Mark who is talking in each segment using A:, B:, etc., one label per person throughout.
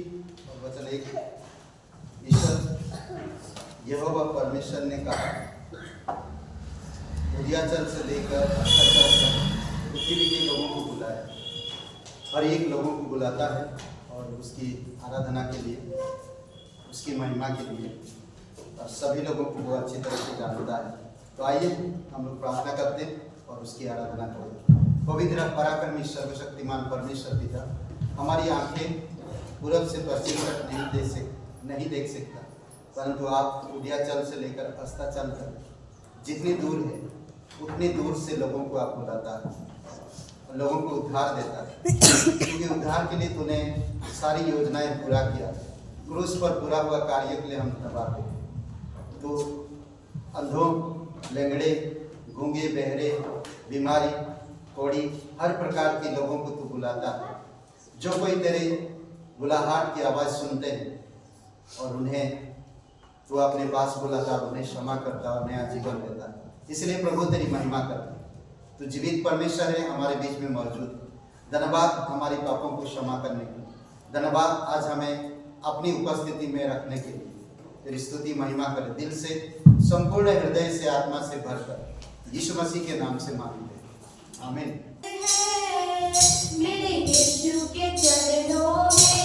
A: और वचन 1। ईश्वर यहोवा परमेश्वर ने कहा, विंध्याचल से लेकर अस्ताचल तक पृथ्वी के लोगों को बुलाया। हर एक लोगों को बुलाता है और उसकी आराधना के लिए, उसकी महिमा के लिए, और सभी लोगों को वो अच्छी तरह से जानता है। तो आइए हम लोग प्रार्थना करते हैं और उसकी आराधना करें। पवित्र पराक्रमी सर्वशक्तिमान परमेश्वर पिता, हमारी आंखें पूरब से पश्चिम तक नहीं देख सकता, परंतु आप विंध्याचल से लेकर अस्ताचल तक जितनी दूर है उतनी दूर से लोगों को आप बुलाता है, लोगों को उद्धार देता है। क्योंकि उद्धार के लिए तूने सारी योजनाएं पूरा किया। क्रूस पर पूरा हुआ कार्य के लिए हम धन्यवाद दें। तो अंधों, लंगड़े, गूंगे, बहरे, बीमारी, कोड़ी, हर प्रकार के लोगों को तू बुलाता है। जो कोई तेरे बुलाहट की आवाज़ सुनते हैं और उन्हें तू अपने पास बुलाता और उन्हें क्षमा करता और नया जीवन देता है। इसलिए प्रभु तेरी महिमा करता। तू जीवित परमेश्वर है, हमारे बीच में मौजूद। धन्यवाद हमारे पापों को क्षमा करने के लिए। धन्यवाद आज हमें अपनी उपस्थिति में रखने के लिए। तेरी स्तुति महिमा कर दिल से, संपूर्ण हृदय से, आत्मा से भरकर यीशु मसीह के नाम से मांगते हैं, आमीन।
B: मेरे यीशु के चरणों में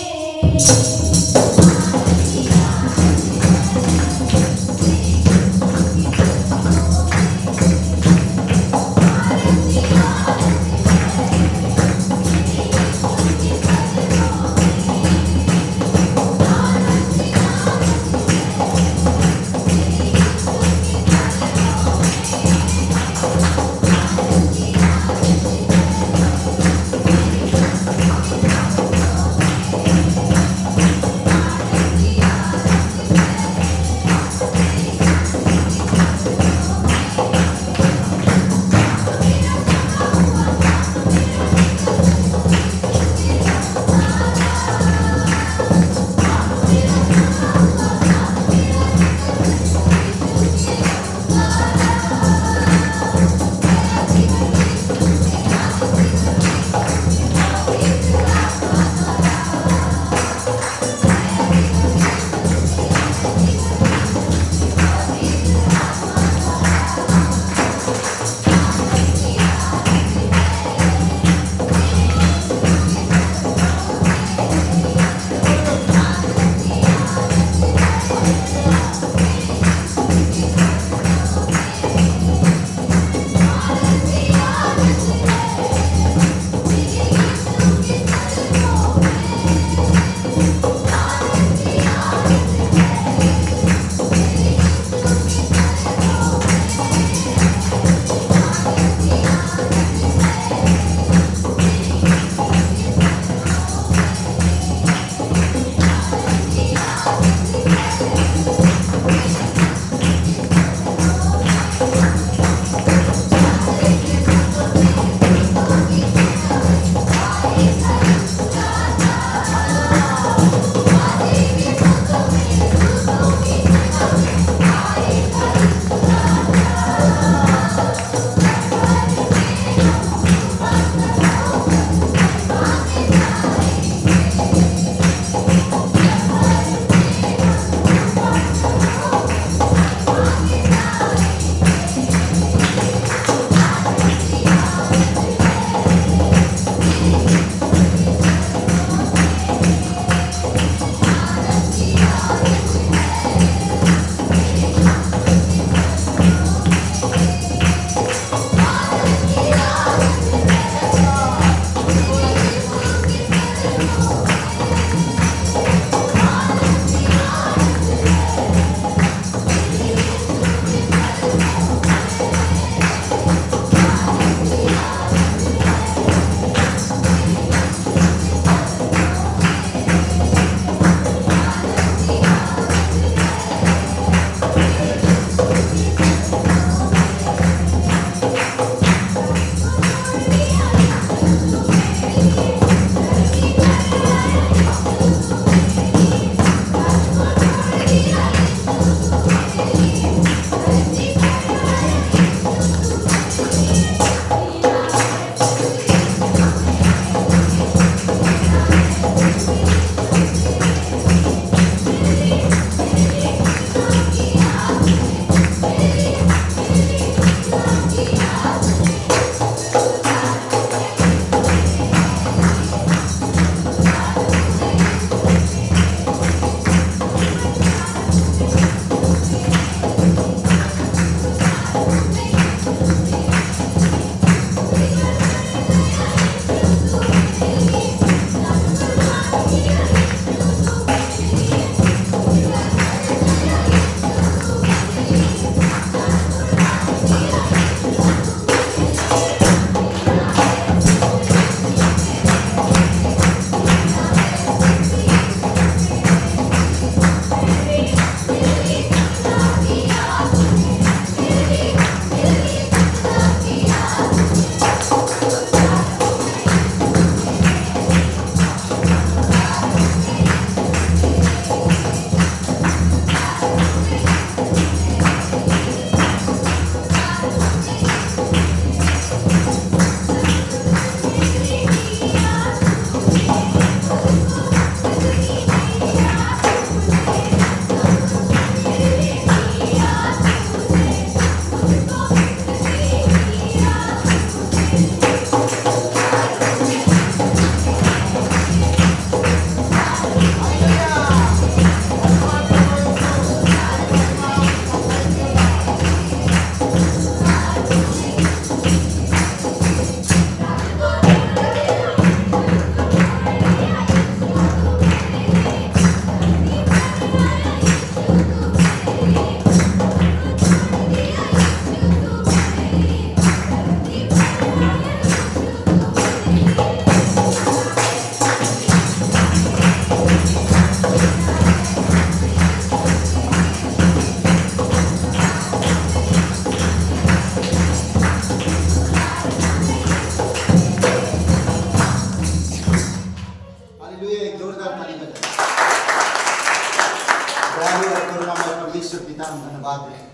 A: परमेश्वर पिता हम धन्यवाद देते,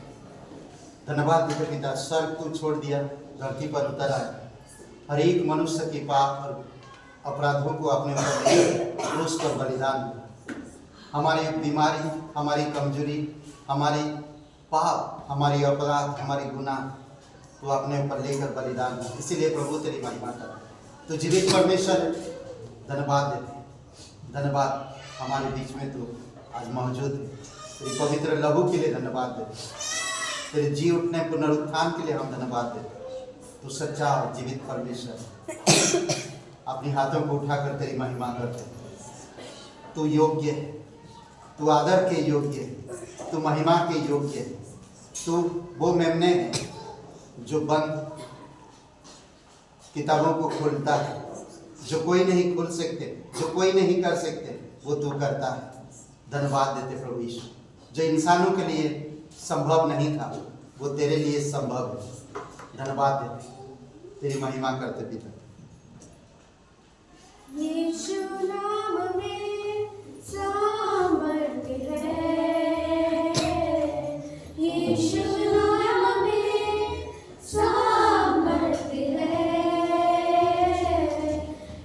A: धन्यवाद देते पिता। स्वर्ग को छोड़ दिया, धरती पर उतर आया, हर एक मनुष्य के पाप और अपराधों को अपने ऊपर ले क्रूस पर बलिदान दिया। हमारी बीमारी, हमारी कमजोरी, हमारी पाप, हमारी अपराध, हमारी गुनाह तो अपने ऊपर लेकर बलिदान दिया। इसीलिए प्रभु तेरी महिमा कर, तो जीवित परमेश्वर धन्यवाद देते, धन्यवाद हमारे बीच में तो आज मौजूद है। तेरी पवित्र लहू के लिए धन्यवाद देते, तेरे जी उठने पुनरुत्थान के लिए हम धन्यवाद देते। तू सच्चा और जीवित परमेश्वर, अपने हाथों को उठाकर तेरी महिमा करते। तू योग्य है, तू आदर के योग्य है, तू महिमा के योग्य है। तू वो मेमने है जो बंद किताबों को खोलता है, जो कोई नहीं खोल सकते, जो कोई नहीं कर सकते, वो तू करता है। धन्यवाद देते प्रभु यीशु, जो इंसानों के लिए संभव नहीं था वो तेरे लिए संभव है। धन्यवाद देते, तेरी महिमा करते पिता।
B: यीशु नाम में सामर्थ्य है, यीशु नाम में सामर्थ्य है,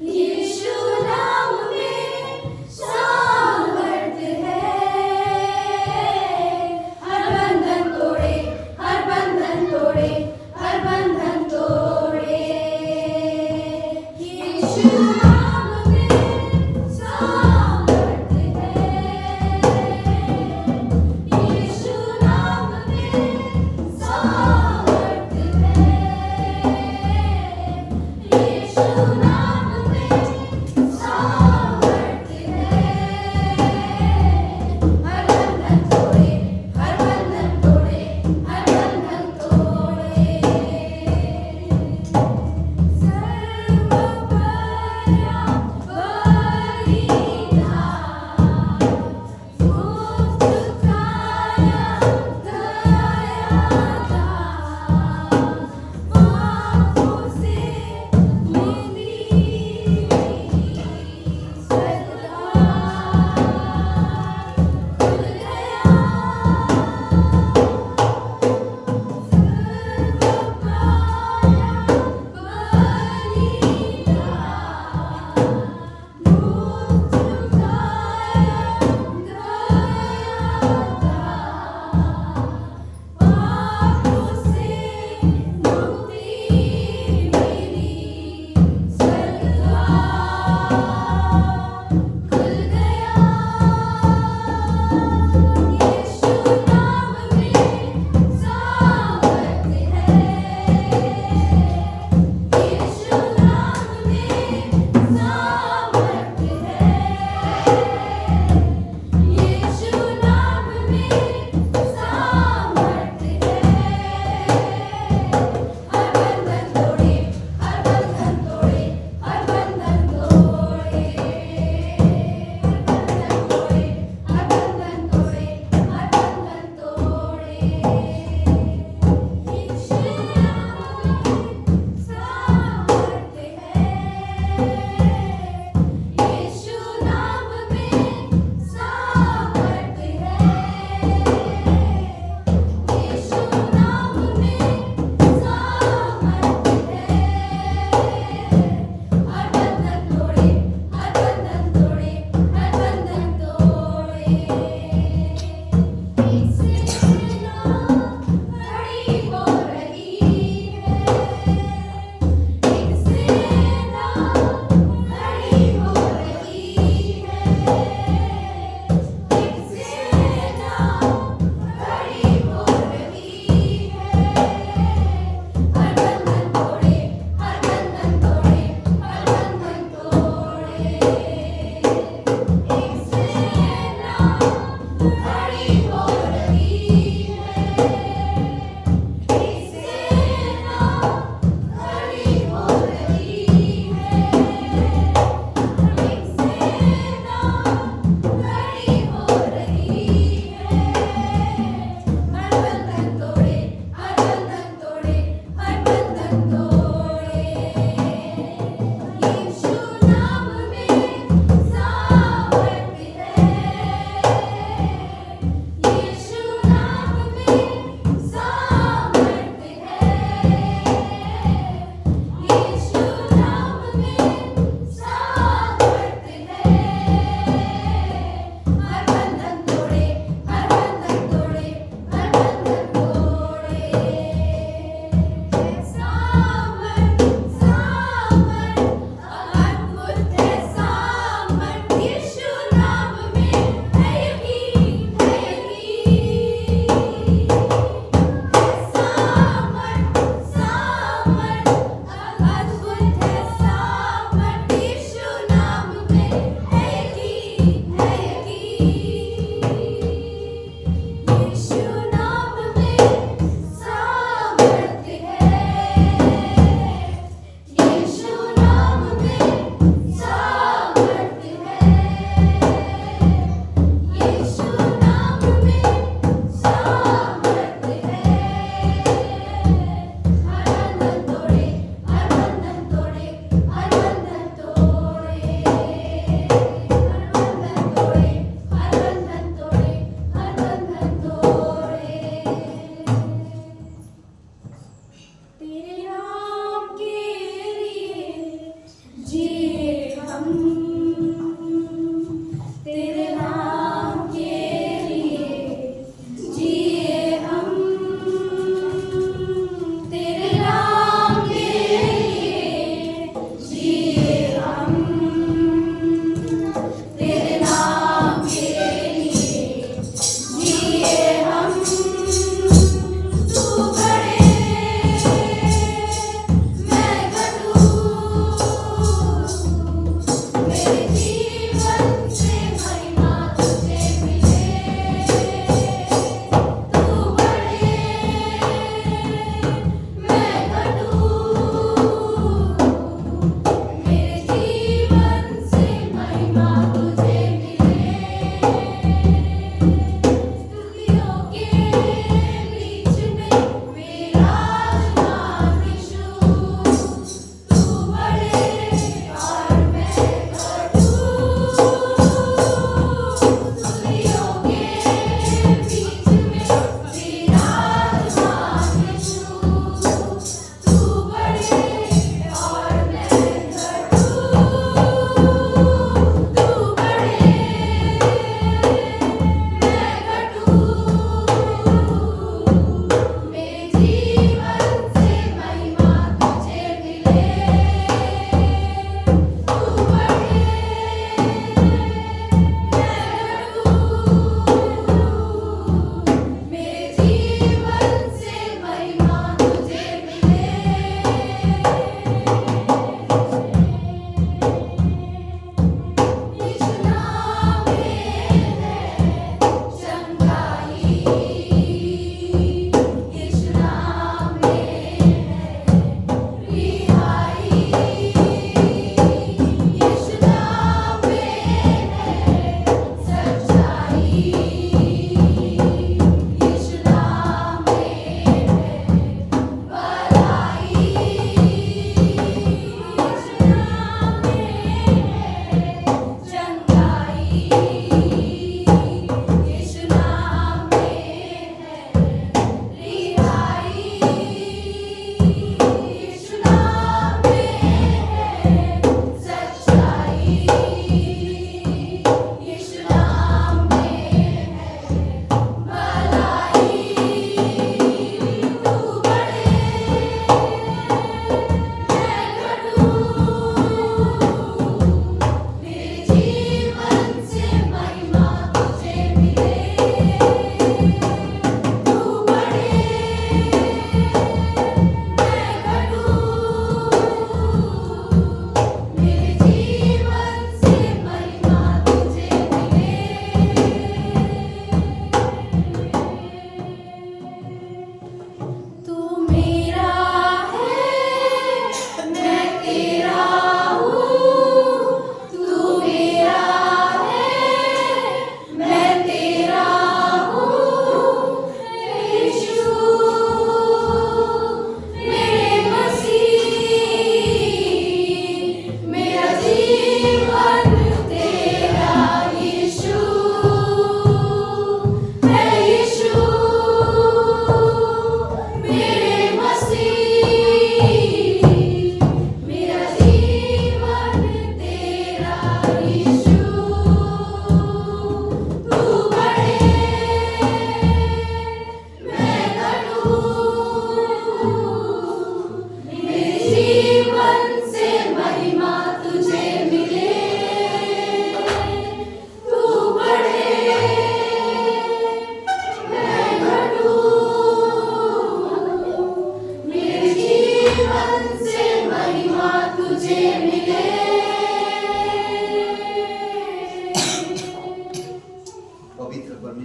B: यीशु नाम में सामर्थ्य है। हर बंधन तोड़े, हर बंधन तोड़े, हर बंधन तोड़े। यीशु नाम में सामर्थ्य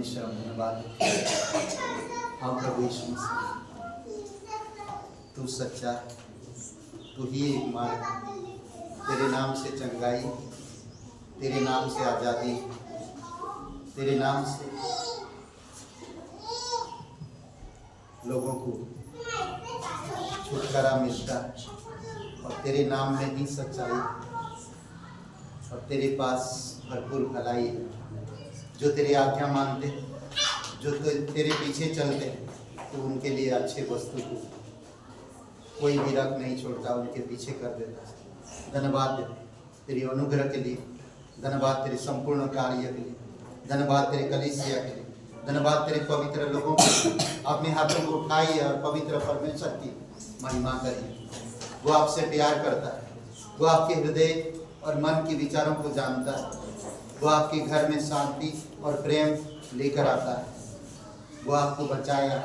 A: परमेश्वर हम धन्यवाद देते हैं। हाँ प्रभु यीशु मसीह, तू सच्चा, तू ही एक मार्ग, तेरे नाम से चंगाई, तेरे नाम से आज़ादी, तेरे नाम से लोगों को छुटकारा मिलता है और तेरे नाम में ही सच्चाई और तेरे पास भरपूर भलाई है। जो तेरी आज्ञा मानते हैं, जो तेरे पीछे चलते हैं, तो उनके लिए अच्छे वस्तु को कोई भी रख नहीं छोड़ता, उनके पीछे कर देता है। धन्यवाद देते तेरी अनुग्रह के लिए, धन्यवाद तेरे संपूर्ण कार्य के लिए, धन्यवाद तेरे कलीसिया के लिए, धन्यवाद तेरे पवित्र लोगों को अपने हाथों को उठाई और पवित्र परमेश्वर की महिमा करी। वो आपसे प्यार करता है, वो आपके हृदय और मन के विचारों को जानता है, वो आपके घर में शांति और प्रेम लेकर आता है। वो आपको बचाया,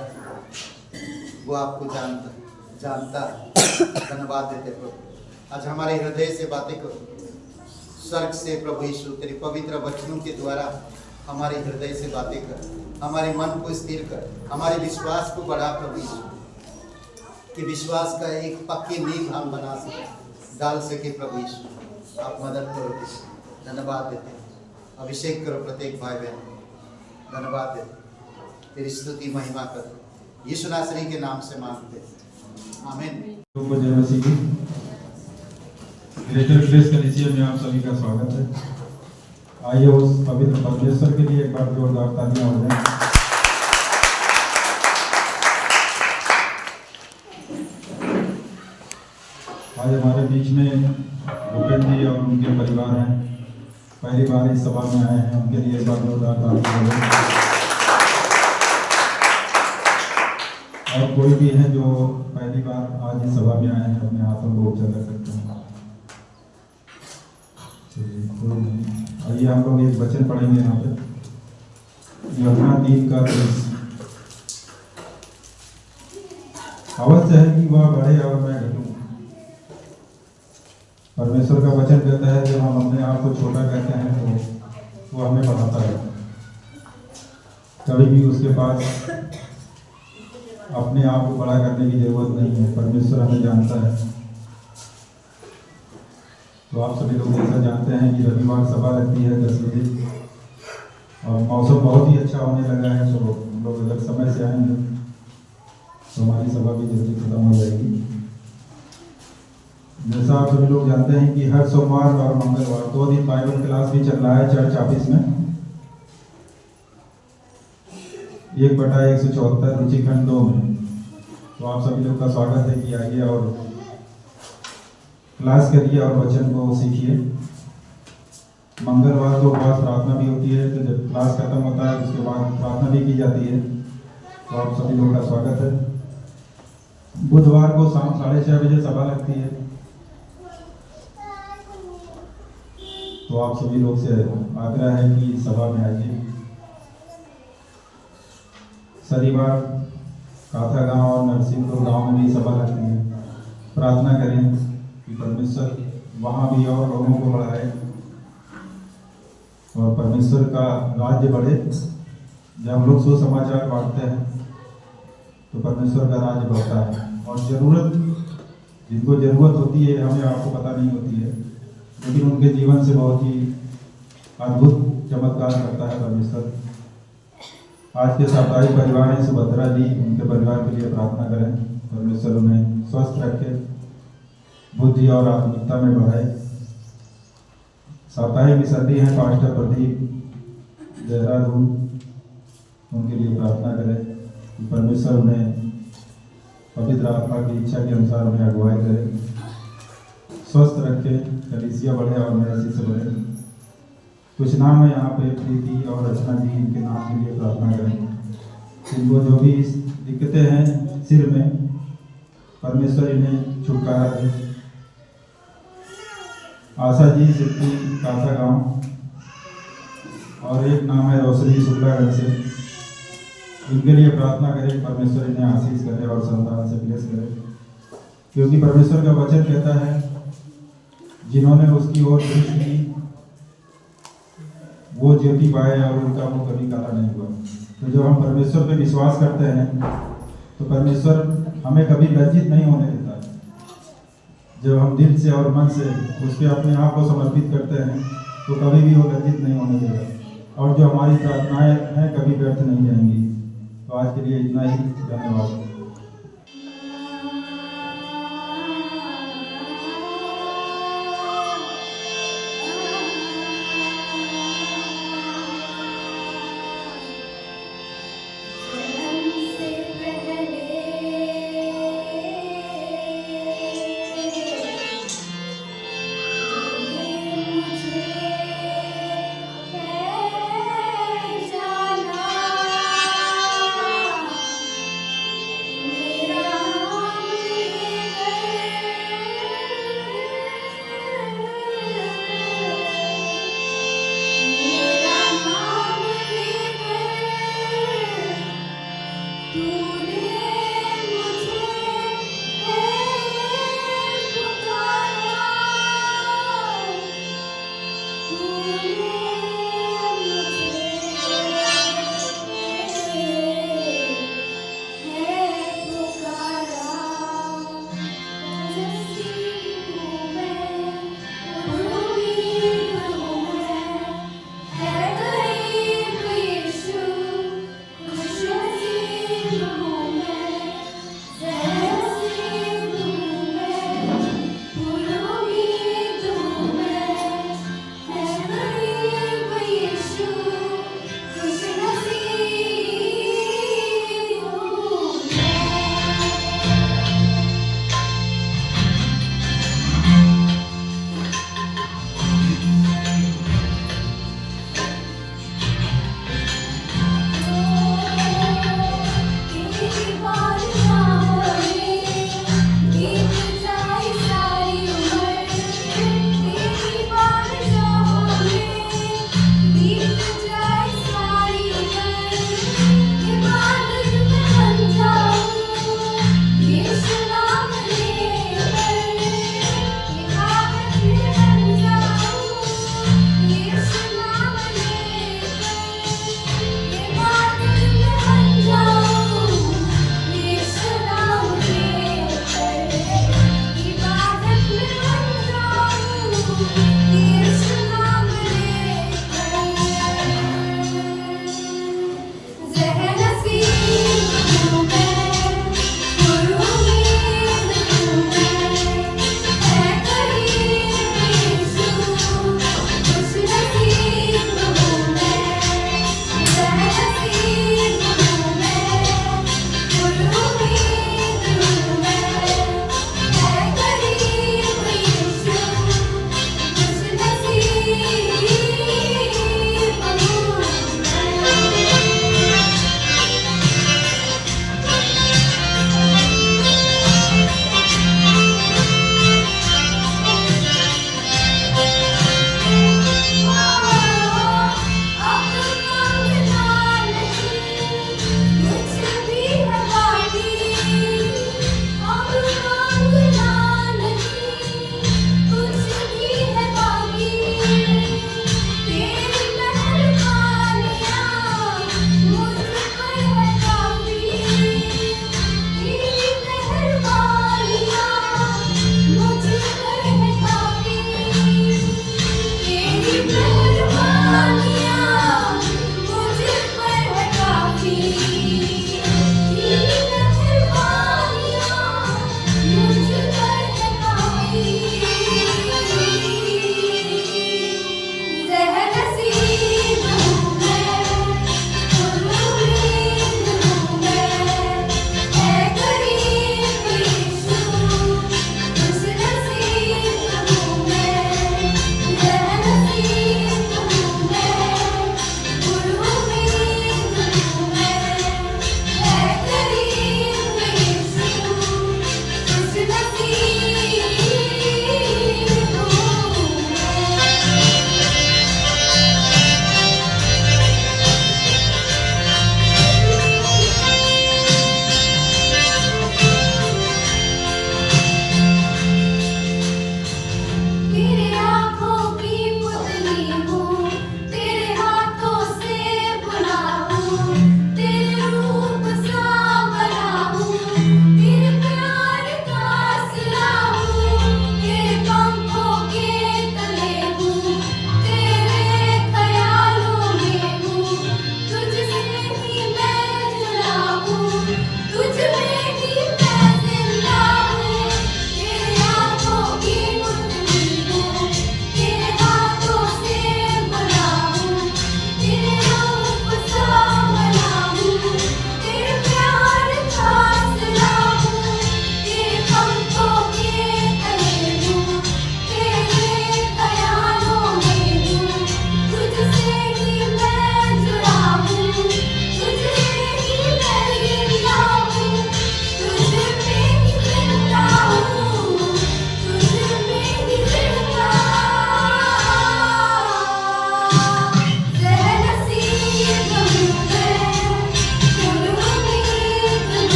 A: वो आपको जानता है। धन्यवाद देते प्रभु। आज हमारे हृदय से बातें करो, स्वर्ग से प्रभु यीशु तेरे पवित्र वचनों के द्वारा हमारे हृदय से बातें कर, हमारे मन को स्थिर कर, हमारे विश्वास को बढ़ा प्रभु यीशु, कि विश्वास का एक पक्की नींव हम बना सके, डाल सके। प्रभु यीशु आप मदद करो। धन्यवाद देते, अभिषेक करो प्रत्येक भाई बहन, धन्यवाद देते, तेरी स्तुति महिमा करो, यीशु नासरी के नाम से मांगते, आमीन।
C: ग्रेटर ग्रेस कलीसिया में आप सभी का स्वागत है। आइए उस पवित्र परमेश्वर के लिए एक बार जोरदार तालियां हो जाएं। आज हमारे बीच में भूपेंद्र जी और उनके परिवार हैं, पहली बार इस सभा में आए हैं, उनके लिए एक बार जोरदार तालियां हो जाएं। और कोई भी है जो पहली बार आज इस सभा में आए हैं, अपने हाथों को ऊंचा कर सकते हैं। आइए हम लोग एक वचन पढ़ेंगे यहाँ पे, यूहन्ना 3 का 23। अवश्य है कि वह बढ़े और मैं घटूं। परमेश्वर का वचन कहता है जब हम अपने आप को छोटा करते हैं तो वो हमें बढ़ाता है। कभी भी उसके पास अपने आप को बड़ा करने की जरूरत नहीं है, परमेश्वर हमें जानता है। तो आप सभी लोग ऐसा जानते हैं कि रविवार सभा लगती है 10 बजे और मौसम बहुत ही अच्छा होने लगा है, तो हम लोग अगर समय से आएंगे तो हमारी सभा भी जल्दी खत्म हो जाएगी। जैसा आप सभी लोग जानते हैं कि हर सोमवार और मंगलवार 2 दिन बाइबल क्लास भी चल रहा है चर्च ऑफिस में, 1/174 नीचे खंड 2 में। तो आप सभी लोग का स्वागत है कि आइए और क्लास करिए और वचन को सीखिए। मंगलवार को उपवास प्रार्थना भी होती है, तो जब क्लास खत्म होता है उसके बाद प्रार्थना भी की जाती है। तो आप सभी लोगों का स्वागत है। बुधवार को शाम 6:30 बजे सभा लगती है, तो आप सभी लोग से आग्रह है कि सभा में आइए। शनिवार काथा गांव और नरसिंहपुर गांव में भी सभा लगती है। प्रार्थना करें कि परमेश्वर वहाँ भी और लोगों को बढ़ाए और परमेश्वर का राज्य बढ़े। जब हम लोग सुसमाचार बांटते हैं तो परमेश्वर का राज्य बढ़ता है और ज़रूरत जिनको ज़रूरत होती है हमें आपको पता नहीं होती है, लेकिन उनके जीवन से बहुत ही अद्भुत चमत्कार करता है परमेश्वर। आज के साप्ताहिक परिवार हैं सुभद्रा जी, उनके परिवार के लिए प्रार्थना करें, परमेश्वर उन्हें स्वस्थ रखे, बुद्धि और आत्मिकता में बढ़ाए। साप्ताहिक मिशनरी हैं पास्टर प्रदीप देहरादून, उनके लिए प्रार्थना करें कि परमेश्वर उन्हें पवित्र आत्मा की इच्छा के अनुसार उन्हें अगुवाई करे, स्वस्थ रखे, कलीसिया बढ़े और मसीह से बढ़े। कुछ नाम है यहाँ पे, प्रीति और रचना जी, इनके नाम के लिए प्रार्थना करें। इनको जो भी दिक्कतें हैं सिर में, परमेश्वर इन्हें छुटकारा दे। आशा जी सिद्धि काथा गांव, और एक नाम है रोशनी शुक्लागढ़ से, इनके लिए प्रार्थना करें, परमेश्वर इन्हें आशीष करे और संतान से ब्लेस करे, क्योंकि परमेश्वर का वचन कहता है जिन्होंने उसकी ओर दृष्टि की वो ज्योति पाए और उनका मुंह कभी काला नहीं हुआ। तो जब हम परमेश्वर पे विश्वास करते हैं तो परमेश्वर हमें कभी लज्जित नहीं होने देता है। जब हम दिल से और मन से उस पर अपने आप को समर्पित करते हैं तो कभी भी वो लज्जित नहीं होने देगा, और जो हमारी प्रार्थनाएं हैं कभी व्यर्थ नहीं जाएंगी। तो आज के लिए इतना ही, धन्यवाद।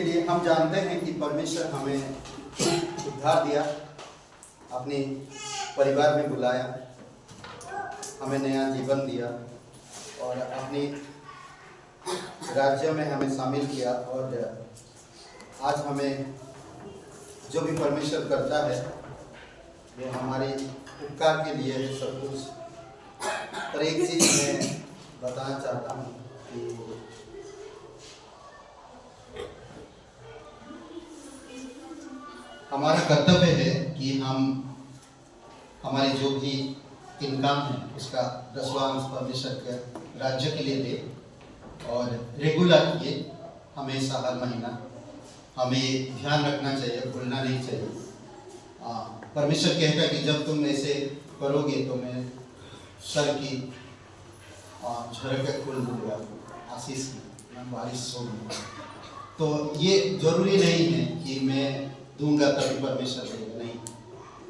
A: लिए हम जानते हैं कि परमेश्वर हमें उद्धार दिया, अपने परिवार में बुलाया, हमें नया जीवन दिया और अपने राज्य में हमें शामिल किया। और आज हमें जो भी परमेश्वर करता है ये हमारे उपकार के लिए है सब कुछ। पर एक चीज़ मैं बताना चाहता हूँ कि हमारा कर्तव्य है कि हम हमारे जो भी इनकम है उसका 10वां अंश परमेश्वर के राज्य के लिए दे और रेगुलर ये हमेशा हर महीना हमें ध्यान रखना चाहिए, भूलना नहीं चाहिए। परमेश्वर कहता है कि जब तुम ऐसे करोगे तो मैं सर की झड़कें खोल दूंगा, आशीष की मैं बारिश होगी। तो ये जरूरी नहीं है कि मैं दूंगा तभी परमेश्वर देगा, नहीं।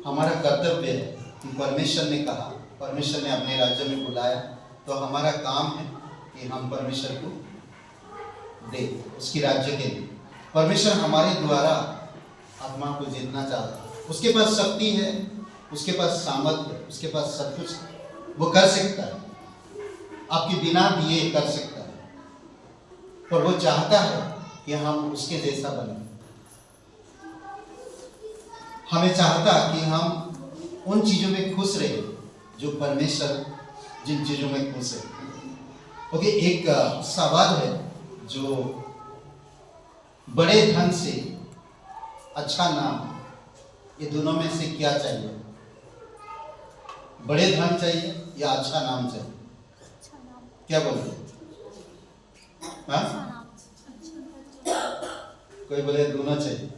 A: हमारा कर्तव्य है कि परमेश्वर ने कहा, परमेश्वर ने अपने राज्य में बुलाया, तो हमारा काम है कि हम परमेश्वर को दे उसकी राज्य के लिए। परमेश्वर हमारे द्वारा आत्मा को जीतना चाहता है, उसके पास शक्ति है, उसके पास सामर्थ्य है, उसके पास सब कुछ वो कर सकता है, आपके बिना दिए कर सकता है। पर वो चाहता है कि हम उसके जैसा बने। हमें चाहता कि हम उन चीजों में खुश रहे जो परमेश्वर जिन चीजों में खुश है। ओके, एक सवाल है जो बड़े धन से अच्छा नाम, ये दोनों में से क्या चाहिए? बड़े धन चाहिए या अच्छा नाम चाहिए? क्या बोलते? हाँ, कोई बोले दोनों चाहिए।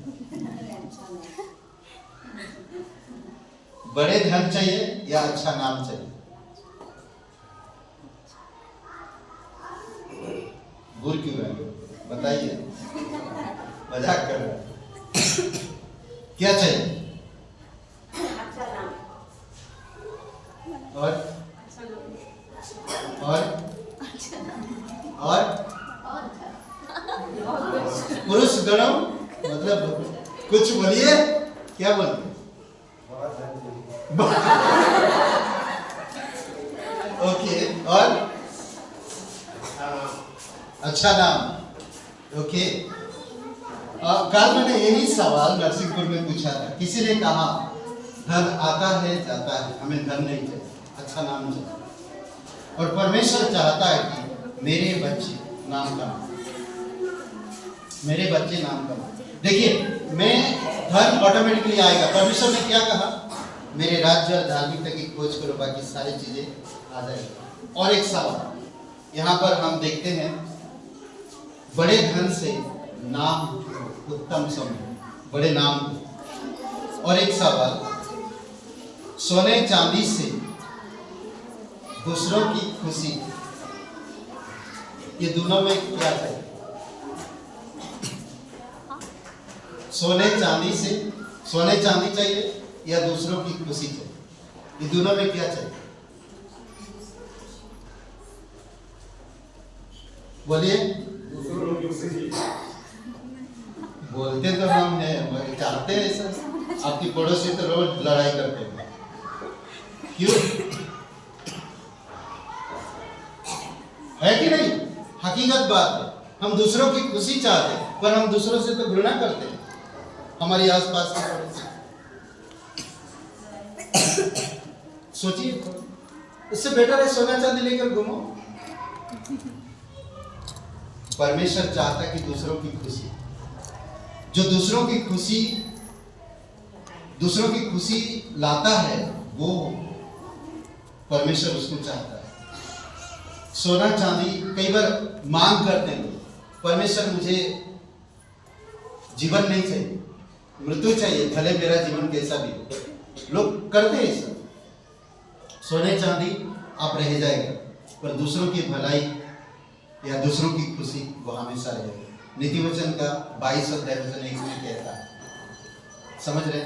A: बड़े धन चाहिए या अच्छा नाम चाहिए? बुर क्यों है? बताइए, मजाक कर रहा है। क्या चाहिए? और पुरुष गणम, मतलब कुछ बोलिए, क्या बोलिए? ओके, और अच्छा नाम। ओके, कल मैंने यही सवाल नरसिंहपुर में पूछा था। किसी ने कहा धन आता है जाता है, हमें धन नहीं चाहिए, अच्छा नाम चाहिए। और परमेश्वर चाहता है कि मेरे बच्चे नाम कमाएं, मेरे बच्चे नाम कमाएं। देखिए, मैं धन ऑटोमेटिकली आएगा। परमेश्वर ने क्या कहा? मेरे राज्य और धार्मिकता की खोज करो, बाकी सारी चीजें आ जाएगी। और एक सवाल यहाँ पर हम देखते हैं, बड़े धन से नाम उत्तम समझो, बड़े नाम। और एक सवाल, सोने चांदी से दूसरों की खुशी, ये दोनों में क्या चाहिए? सोने चांदी चाहिए या दूसरों की खुशी चाहिए? ये दोनों में क्या चाहिए? बोलिए। बोलते तो हम हैं, चाहते हैं ऐसा। आपकी पड़ोसी तो रोज लड़ाई करते हैं, क्यों? है कि नहीं? हकीकत बात है, हम दूसरों की खुशी चाहते हैं, पर हम दूसरों से तो घृणा करते हैं, हमारे आसपास के पड़ोसी। सोचिए, इससे बेटर है सोना चांदी लेकर घूमो। परमेश्वर चाहता है कि दूसरों की खुशी, जो दूसरों की खुशी लाता है, वो परमेश्वर उसको चाहता है। सोना चांदी कई बार मांग करते हैं, परमेश्वर मुझे जीवन नहीं चाहिए, मृत्यु चाहिए, भले मेरा जीवन कैसा भी हो। लोग करते हैं सब। सोने चांदी आप रह जाएगा, पर दूसरों की भलाई या दूसरों की खुशी वो हमेशा रहेगी। नीति वचन का 22 अध्याय वचन 1 में कहता है, समझ रहे?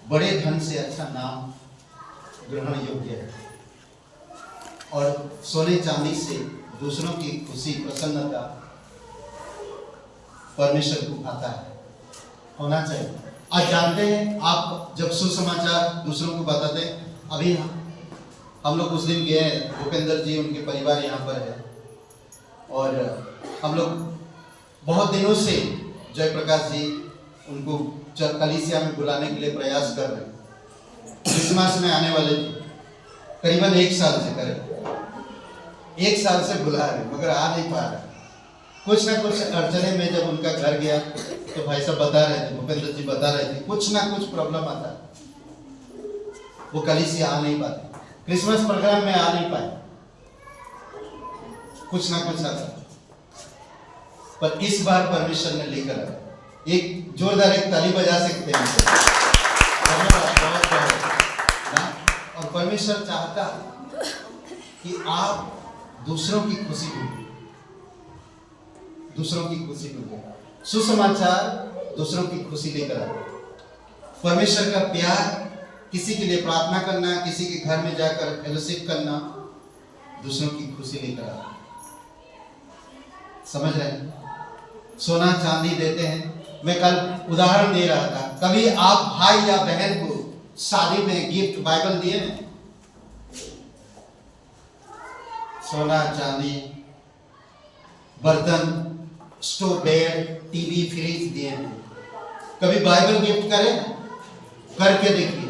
A: बड़े धन से अच्छा नाम ग्रहण योग्य है, और सोने चांदी से दूसरों की खुशी, प्रसन्नता परमेश्वर को भाता है, होना चाहिए। आज जानते हैं आप जब सुसमाचार दूसरों को बताते हैं, अभी हम लोग उस दिन गए, भूपेंद्र जी उनके परिवार यहाँ पर है, और हम लोग बहुत दिनों से जयप्रकाश जी उनको कलीसिया में बुलाने के लिए प्रयास कर रहे हैं। क्रिसमस में आने वाले थे, करीबन 1 साल से करें, 1 साल से बुला रहे मगर आ नहीं पा रहे। कुछ ना कुछ अड़चने में जब उनका घर गया तो भाई साहब बता रहे थे, भूपेंद्र जी बता रहे थे, कुछ ना कुछ प्रॉब्लम आता है, वो कलीसिया आ नहीं पाते, क्रिसमस प्रोग्राम में आ नहीं पाए, कुछ ना कुछ आता। पर इस बार परमेश्वर ने लेकर आया। एक जोरदार एक ताली बजा सकते हैं और परमेश्वर चाहता है कि आप दूसरों की खुशी ढूंढें, दूसरों की खुशी ढूंढें, सुसमाचार दूसरों की खुशी लेकर आए। परमेश्वर का प्यार, किसी के लिए प्रार्थना करना, किसी के घर में जाकर फेलोशिप करना, दूसरों की खुशी लेकर आए। समझ रहे हैं? सोना चांदी देते हैं। मैं कल उदाहरण दे रहा था, कभी आप भाई या बहन को शादी में गिफ्ट बाइबल दिए हैं? सोना चांदी, बर्तन, स्टोव, बेड, टीवी, फ्रिज दिए हैं। कभी बाइबल गिफ्ट करें? करके देखिए।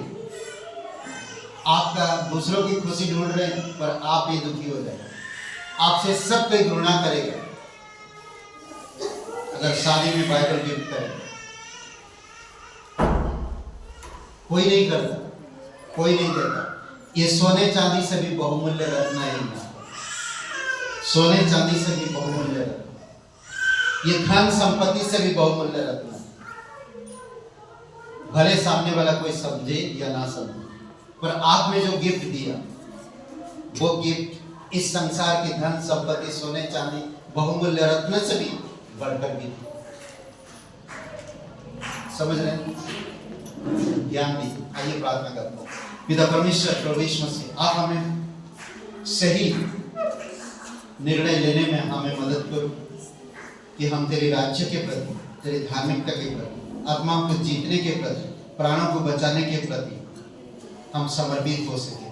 A: आपका दूसरों की खुशी ढूंढ रहे हैं पर आप ही दुखी हो जाएंगे, आपसे सब कोई घृणा करेगा अगर शादी में बाइबल गिफ्ट करें। कोई नहीं करता, कोई नहीं देता। ये सोने चांदी से भी बहुमूल्य रत्न है, सोने चांदी से भी बहुमूल्य रत्न, ये धन संपत्ति से भी बहुमूल्य रत्न है। भले सामने वाला कोई समझे या ना समझे, पर आप में जो गिफ्ट दिया, वो गिफ्ट इस संसार की धन संपत्ति, सोने चांदी, बहुमूल्य रत्न से भी बढ़कर भी। समझ रहे हैं? ज्ञान दीजिए। आइए प्रार्थना करते हैं। पिता परमेश्वर, प्रभु यीशु मसीह, आप हमें सही निर्णय लेने में हमें मदद करो कि हम तेरे राज्य के प्रति, तेरे धार्मिकता के प्रति, आत्माओं को जीतने के प्रति, प्राणों को बचाने के प्रति हम समर्पित हो सके।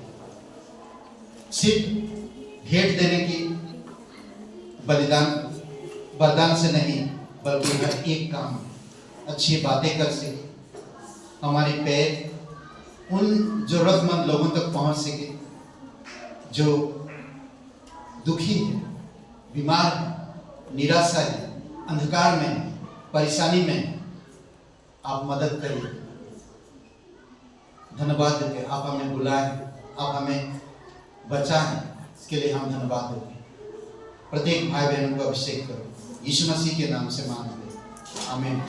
A: सिर्फ भेंट देने की बलिदान से नहीं, बल्कि हर एक काम अच्छी बातें कर सके, हमारे पैर उन जरूरतमंद लोगों तक पहुंच सके जो दुखी है, बीमार है, निराशा है, अंधकार में है, परेशानी में है। आप मदद करिए। धन्यवाद देते हैं, आप हमें बुलाए, आप हमें बचाएं, इसके लिए हम धन्यवाद देते हैं। प्रत्येक भाई बहनों को अभिषेक करो, यीशु मसीह के नाम से मांगते हैं, आमीन।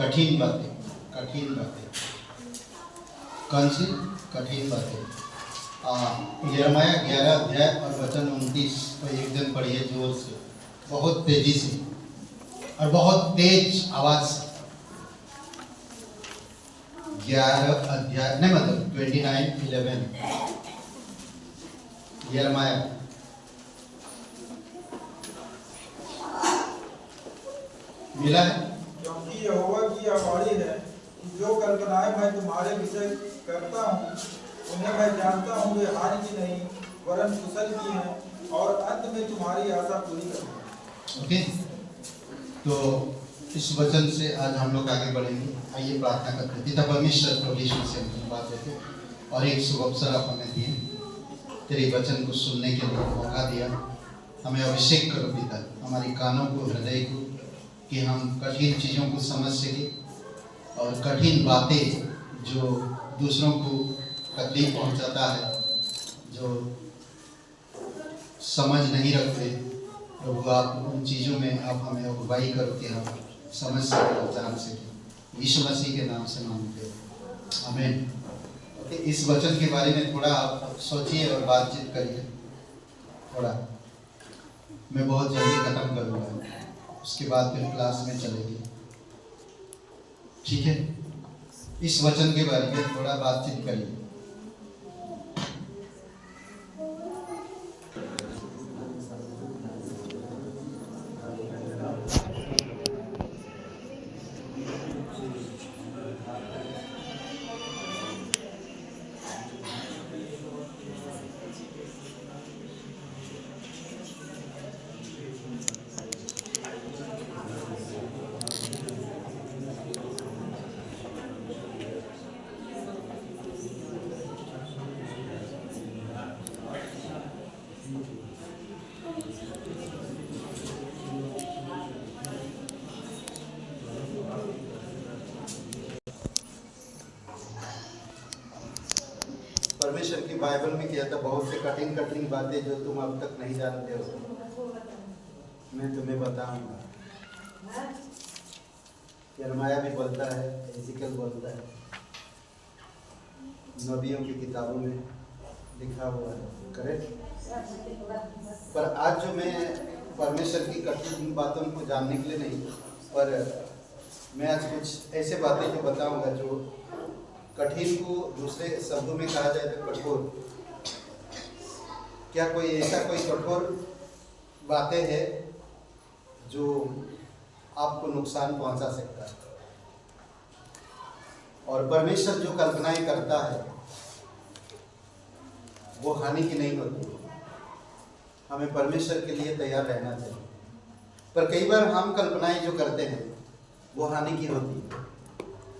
A: कठिन बातें, कठिन बातें। कौन सी कठिन बातें? यिर्मयाह 11 अध्याय और वचन 29 को एक दिन पढ़िए जोर से, बहुत तेजी से और बहुत तेज आवाज से। 11 अध्याय नहीं, मतलब 29:11 यिर्मयाह। मिला है?
C: क्योंकि यहोवा की यह वाणी है कि जो कल्पनाएं मैं तुम्हारे विषय करता हूँ उन्हें मैं जानता हूँ, वे हानि की नहीं वरन कुशल की हैं और अंत में तुम्हारी आशा पूरी करेंगे।
A: ओके, तो इस वचन से आज हम लोग आगे बढ़ेंगे। आइए प्रार्थना करते हैं। पिता परमेश्वर, प्रभु यीशु से हम धन्यवाद देते और एक शुभ अवसर आप हमें दिए, तेरे वचन को सुनने के लिए मौका दिया। हमें अभिषेक करो पिता, हमारी कानों को, हृदय को, कि हम कठिन चीज़ों को समझ सकें और कठिन बातें जो दूसरों को तकलीफ पहुंचाता है, जो समझ नहीं रखते, प्रभु आप उन चीज़ों में आप हमें अगुवाई करो कि हम समझ सकें और जान सकें। यीशु मसीह के नाम से मांगते हैं, आमीन। ओके, इस वचन के बारे में थोड़ा आप सोचिए और बातचीत करिए थोड़ा। मैं बहुत जल्दी ख़त्म करूँगा, उसके बाद फिर क्लास में चलेगी, ठीक है? इस वचन के बारे में थोड़ा बातचीत करिए। परमेश्वर की बाइबल में किया था, बहुत से कठिन कठिन बातें जो तुम अब तक नहीं जानते हो, मैं तुम्हें बताऊंगा। यिर्मयाह भी बोलता है, एजिकल बोलता है, नबियों की किताबों में लिखा हुआ है, करेक्ट। पर आज जो मैं परमेश्वर की कठिन बातों को जानने के लिए नहीं, पर मैं आज कुछ ऐसे बातें जो बताऊंगा जो कठिन को दूसरे शब्दों में कहा जाए तो कठोर। क्या कोई ऐसा कोई कठोर बातें हैं जो आपको नुकसान पहुंचा सकता है? और परमेश्वर जो कल्पनाएं करता है वो हानि की नहीं होती। हमें परमेश्वर के लिए तैयार रहना चाहिए। पर कई बार हम कल्पनाएं जो करते हैं वो हानि की होती है।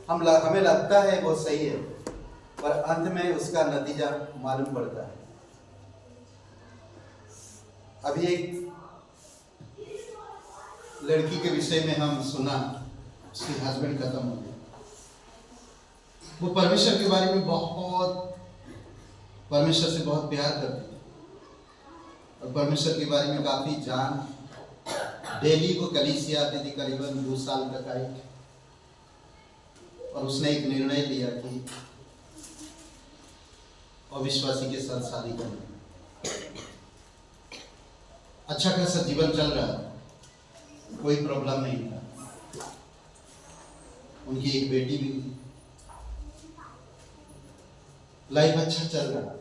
A: हमें लगता है वो सही है, पर अंत में उसका नतीजा मालूम पड़ता है। अभी एक लड़की के विषय में हम सुना, उसके हस्बैंड खत्म हो गए। वो परमेश्वर के बारे में बहुत, परमेश्वर से बहुत प्यार करती थी और परमेश्वर के बारे में काफी जान, डेली वो कलीसिया आती थी, करीबन 2 साल तक आई। और उसने एक निर्णय लिया कि अविश्वासी के साथ शादी करना। अच्छा खासा जीवन चल रहा था, कोई प्रॉब्लम नहीं था। उनकी एक बेटी भी थी, लाइफ अच्छा चल रहा।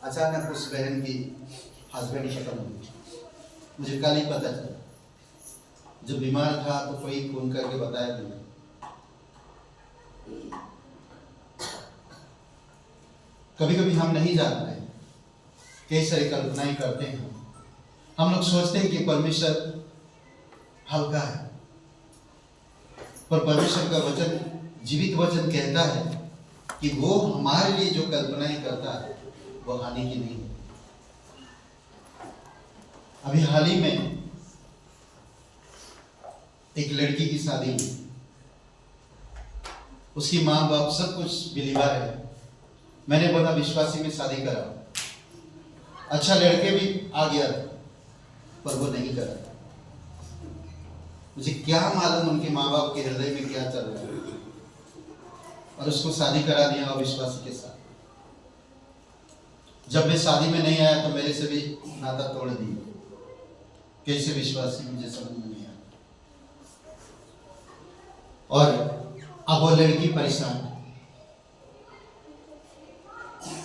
A: अचानक उस बहन की हस्बैंड खत्म हो गई। मुझे कल ही पता चला, जब बीमार था तो कोई फोन करके बताया नहीं। कभी कभी हम नहीं जानते, कई सारी कल्पनाएं करते हैं। हम लोग सोचते हैं कि परमेश्वर हल्का है, पर परमेश्वर का वचन, जीवित वचन कहता है कि वो हमारे लिए जो कल्पनाएं करता है वो हानि की नहीं है। अभी हाल ही में एक लड़की की शादी हुई। उसकी माँ बाप सब कुछ बिलीवर है। मैंने बोला विश्वासी में शादी करा, अच्छा लड़के भी आ गया, पर वो नहीं करा। मुझे क्या मालूम उनके माँ बाप के हृदय में क्या चल रहा है, और उसको शादी करा दिया अविश्वासी के साथ। जब मैं शादी में नहीं आया तो मेरे से भी नाता तोड़ दिया। कैसे विश्वासी, मुझे समझ में नहीं आया। और अब वो लड़की परेशान है,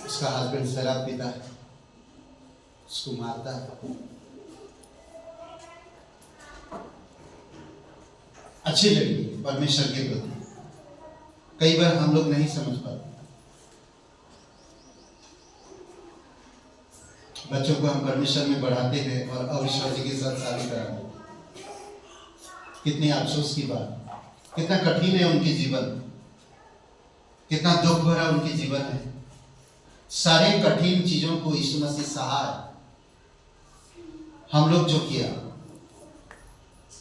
A: उसका हस्बैंड शराब पीता है, उसको मारता है। अच्छी लड़की परमेश्वर के प्रति, कई बार हम लोग नहीं समझ पाते। बच्चों को हम परमेश्वर में बढ़ाते हैं और अविश्वासी के साथ शादी कराते हैं। कितनी अफसोस की बात, कितना कठिन है उनकी जीवन, कितना दुख भरा उनकी जीवन है। सारे कठिन चीजों को यीशु मसीह सहा है। हम लोग जो किया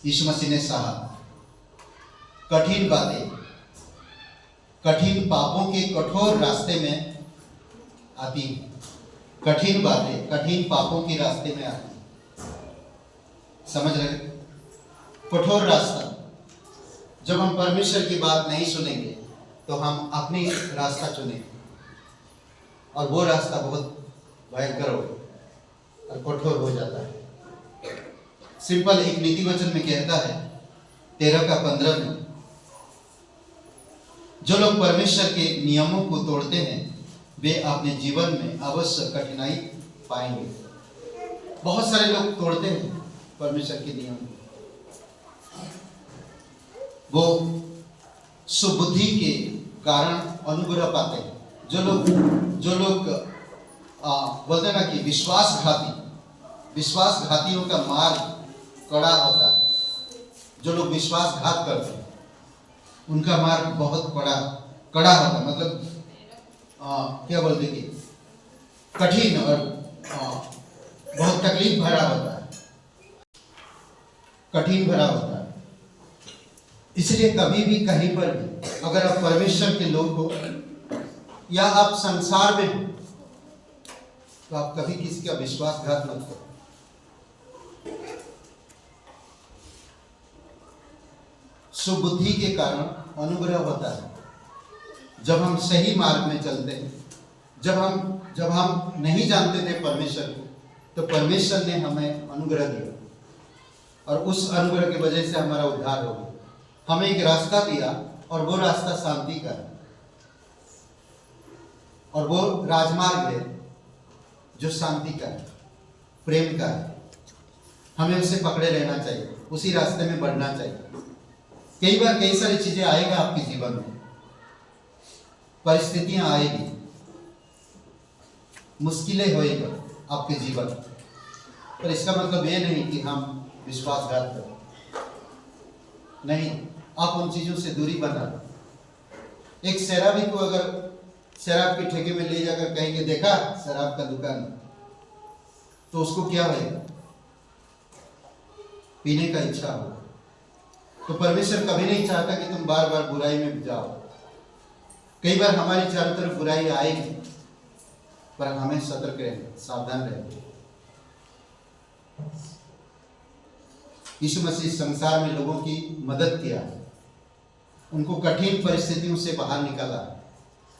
A: यीशु मसीह ने सहा। कठिन बातें, कठिन पापों के कठोर रास्ते में आती हैं। कठिन बातें कठिन पापों के रास्ते में आती हैं। समझ रहे? कठोर रास्ता। जब हम परमेश्वर की बात नहीं सुनेंगे तो हम अपनी रास्ता चुनेंगे, और वो रास्ता बहुत भयंकर हो और कठोर हो जाता है। सिंपल एक नीति वचन में कहता है 13:15 में, जो लोग परमेश्वर के नियमों को तोड़ते हैं वे अपने जीवन में अवश्य कठिनाई पाएंगे। बहुत सारे लोग तोड़ते हैं परमेश्वर के नियम को, वो सुबुद्धि के कारण अनुग्रह पाते हैं। जो लोग बोलते ना कि विश्वासघातियों का मार्ग कड़ा होता है। जो लोग विश्वासघात करते हैं उनका मार्ग बहुत कड़ा होता है। मतलब क्या बोलते कि कठिन और बहुत तकलीफ भरा होता है, कठिन भरा होता है। इसलिए कभी भी कहीं पर भी अगर आप परमेश्वर के लोग हो या आप संसार में हो तो आप कभी किसी का विश्वासघात मत करो। सुबुद्धि के कारण अनुग्रह होता है। जब हम सही मार्ग में चलते हैं, जब हम नहीं जानते थे परमेश्वर को, तो परमेश्वर ने हमें अनुग्रह दिया और उस अनुग्रह की वजह से हमारा उद्धार हो गया। हमें एक रास्ता दिया और वो रास्ता शांति का है, और वो राजमार्ग है जो शांति का है, प्रेम का है। हमें उसे पकड़े रहना चाहिए, उसी रास्ते में बढ़ना चाहिए। कई बार कई सारी चीजें आएगा आपके जीवन में, परिस्थितियां आएगी, मुश्किलें होएगा आपके जीवन, पर इसका मतलब ये नहीं कि हम विश्वासघात करें। नहीं, आप उन चीजों से दूरी बना। एक शराबी को अगर शराब के ठेके में ले जाकर कहेंगे देखा शराब का दुकान, तो उसको क्या होगा? पीने का इच्छा हो। तो परमेश्वर कभी नहीं चाहता कि तुम बार बार बुराई में जाओ। कई बार हमारी चारों तरफ बुराई आएगी, पर हमें सतर्क रहना, सावधान रहना। यीशु मसीह संसार में लोगों की मदद किया, उनको कठिन परिस्थितियों से बाहर निकाला।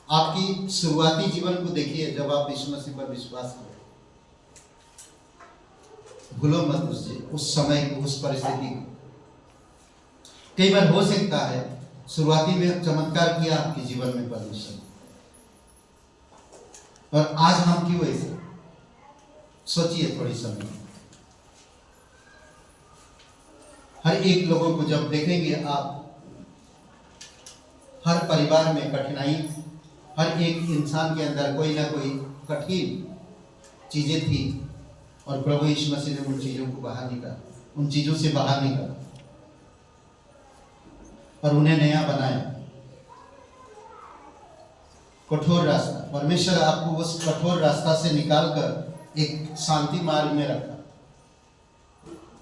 A: आपकी शुरुआती जीवन को देखिए, जब आप यीशु मसीह पर विश्वास करें, भूलो मत उस समय को, उस परिस्थिति को। कई बार हो सकता है शुरुआती में चमत्कार किया आपके जीवन में परमेश्वर, और आज हम क्यों ऐसे? सोचिए थोड़ी समय। हर एक लोगों को जब देखेंगे आप, हर परिवार में कठिनाई, हर एक इंसान के अंदर कोई ना कोई कठिन चीजें थी, और प्रभु यीशु मसीह ने उन चीजों को बाहर निकाला, उन चीजों से बाहर निकाला और उन्हें नया बनाया। कठोर रास्ता, परमेश्वर आपको उस कठोर रास्ता से निकालकर एक शांति मार्ग में रखा,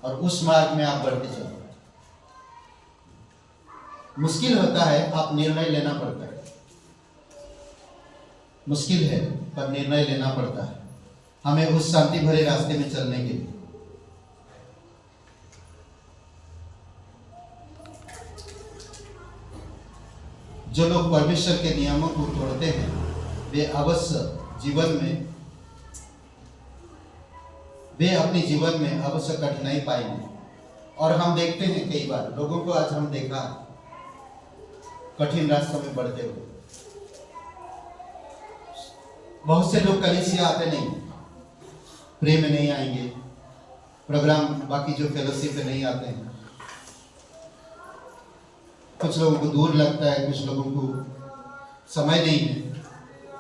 A: और उस मार्ग में आप बढ़ते चलो। मुश्किल होता है, आप निर्णय लेना पड़ता है। मुश्किल है पर निर्णय लेना पड़ता है हमें उस शांति भरे रास्ते में चलने के लिए। जो लोग परमेश्वर के नियमों को तोड़ते हैं वे अवश्य जीवन में, वे अपने जीवन में अवश्य कठिनाई पाएंगे। और हम देखते हैं कई बार लोगों को, आज हम देखा कठिन रास्तों में बढ़ते हुए। बहुत से लोग कलीसिया आते नहीं, प्रेम में नहीं आएंगे, प्रोग्राम बाकी जो फेलोशिप में नहीं आते हैं। कुछ लोगों को दूर लगता है, कुछ लोगों को समय नहीं है,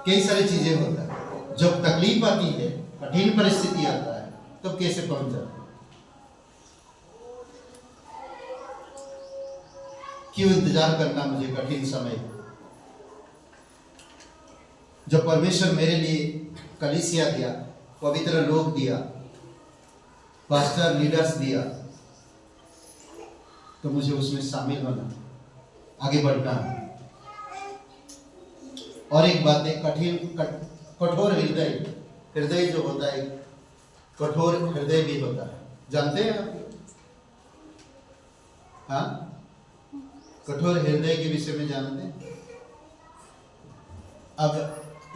A: कई सारी चीजें होता है। जब तकलीफ आती है, कठिन परिस्थिति आता है, तब कैसे पहुंच जाते हैं? क्यों इंतजार करना मुझे कठिन समय? जब परमेश्वर मेरे लिए कलीसिया दिया, पवित्र लोग दिया, पास्टर लीडर्स दिया, तो मुझे उसमें शामिल होना, आगे बढ़ना है। और एक बात है, कठोर हृदय जो होता है, कठोर हृदय भी होता है, जानते हैं आप? हाँ, कठोर हृदय के विषय में जानते हैं? अब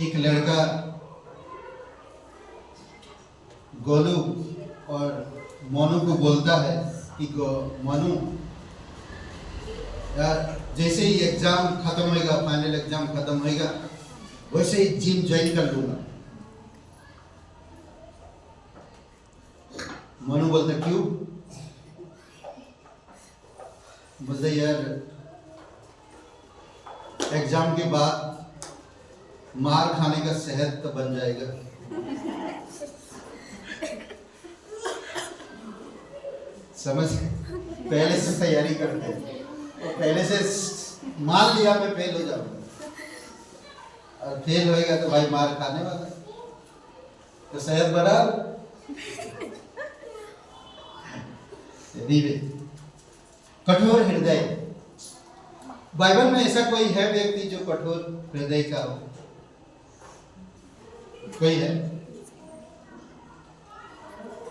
A: एक लड़का गोलू और मोनू को बोलता है कि मोनू यार, जैसे ही एग्जाम खत्म होएगा, फाइनल एग्जाम खत्म होएगा, वैसे ही जिम ज्वाइन कर लूंगा। मोनू बोलता क्यों? बोलते यार एग्जाम के बाद मार खाने का सेहत तो बन जाएगा। समझ, पहले से तैयारी करते हैं, और पहले से मान लिया मैं फेल हो जाऊंगा, और फेल होएगा तो भाई मार खाने वाला, तो सेहत बढ़ा। कठोर हृदय, बाइबल में ऐसा कोई है व्यक्ति जो कठोर हृदय का हो? कोई है?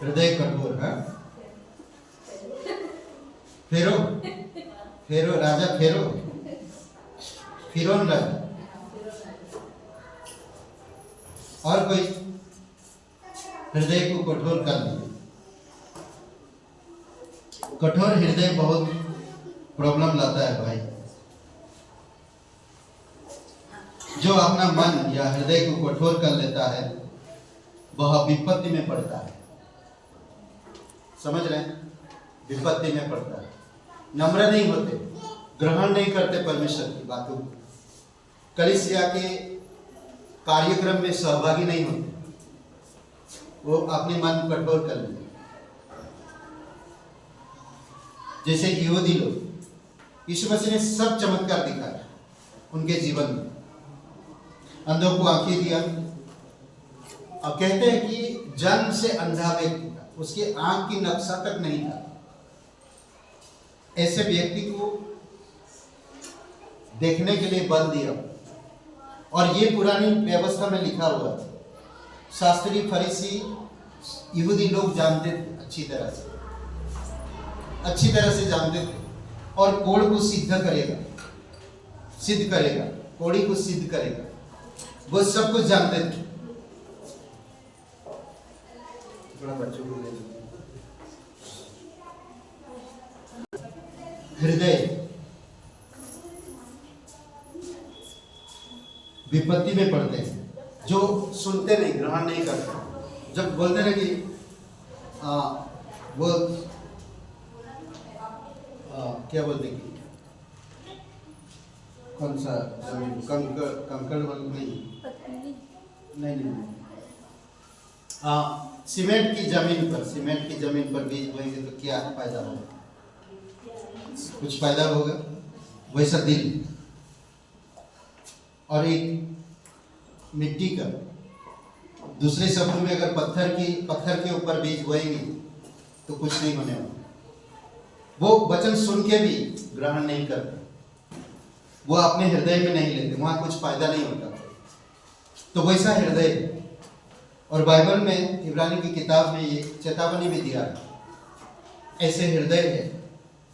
A: हृदय कठोर है? फेरो राजा, फिरौन राजा। और कोई हृदय को कठोर कर दिया। कठोर हृदय बहुत प्रॉब्लम लाता है भाई। जो अपना मन या हृदय को कठोर कर लेता है वह विपत्ति में पड़ता है। समझ रहे हैं? विपत्ति में पड़ता है। नम्र नहीं होते, ग्रहण नहीं करते परमेश्वर की बातों को, कलीसिया के कार्यक्रम में सहभागी नहीं होते, वो अपने मन को कठोर कर लेते। जैसे यहूदी लोग, यीशु मसीह ने सब चमत्कार दिखाया उनके जीवन में, अंधों को आंखें दिया। अब कहते हैं कि जन्म से अंधा व्यक्ति था, उसकी आंख की नक्शा तक नहीं था। ऐसे व्यक्ति को देखने के लिए बल दिया, और ये पुरानी व्यवस्था में लिखा हुआ था। शास्त्री फरीसी यहूदी लोग जानते थे, अच्छी तरह से जानते थे। और कोड़ को सिद्ध करेगा, कोड़ी को सिद्ध करेगा, वो सब कुछ जानते थे। थोड़ा बच्चों को ले लो। हृदय विपत्ति में पड़ते हैं, जो सुनते नहीं, ग्रहण नहीं करते। जब बोलते ना कि वो क्या बोलते कि कौन सा जमीन, कंकड़ नहीं, सीमेंट की जमीन पर बीज बोएंगे तो क्या फायदा होगा? कुछ फायदा होगा? वैसा दिल और एक मिट्टी का, दूसरे शब्दों में अगर पत्थर के ऊपर बीज बोएंगे तो कुछ नहीं होने वाला। वो वचन सुन के भी ग्रहण नहीं करते, वो अपने हृदय में नहीं लेते, वहां कुछ फायदा नहीं होता। तो वैसा हृदय, और बाइबल में इब्रानी की किताब में ये चेतावनी भी दिया है, ऐसे हृदय है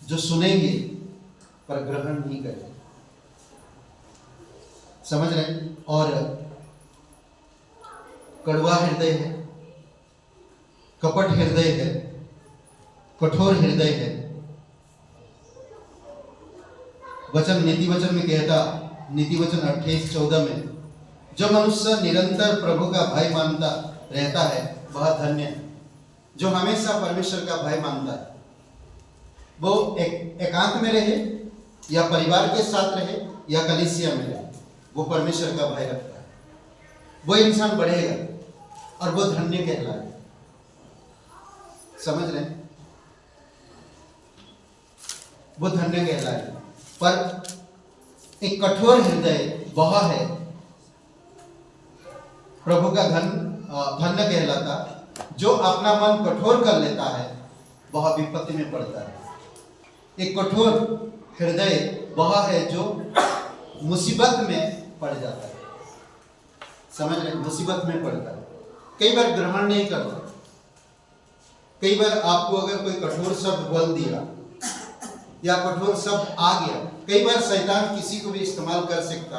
A: जो सुनेंगे पर ग्रहण नहीं करेंगे। समझ रहे हैं? और कड़वा हृदय है, कपट हृदय है, कठोर हृदय है। वचन नीति वचन में कहता, नीति वचन 28:14 में, जो मनुष्य निरंतर प्रभु का भय मानता रहता है वह धन्य है। जो हमेशा परमेश्वर का भय मानता है, वो एकांत में रहे या परिवार के साथ रहे या कलीसिया में रहे, वो परमेश्वर का भय रखता है, वो इंसान बढ़ेगा और वो धन्य कहलाएगा। समझ रहे हैं? वो धन्य कहलाएगा। पर एक कठोर हृदय वह है प्रभु का धन्य कहलाता, जो अपना मन कठोर कर लेता है वह विपत्ति में पड़ता है। एक कठोर हृदय वह है जो मुसीबत में पड़ जाता है। समझ रहे? मुसीबत में पड़ता है, कई बार ग्रहण नहीं करता। कई बार आपको अगर कोई कठोर शब्द बोल दिया या कठोर शब्द आ गया, कई बार शैतान किसी को भी इस्तेमाल कर सकता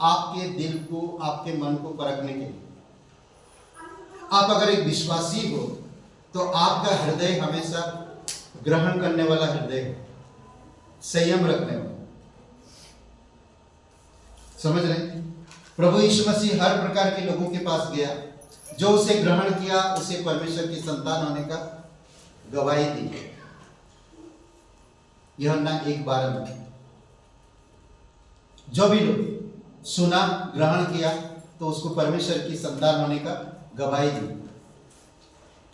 A: आपके दिल को, आपके मन को परखने के लिए। आप अगर एक विश्वासी हो तो आपका हृदय हमेशा ग्रहण करने वाला हृदय है, संयम रखने वाला। समझ रहे? प्रभु यीशु मसीह हर प्रकार के लोगों के पास गया, जो उसे ग्रहण किया उसे परमेश्वर की संतान होने का गवाही दी। यूहन्ना 1:12 में जो भी लोग सुना, ग्रहण किया तो उसको परमेश्वर की संतान होने का गवाही दी।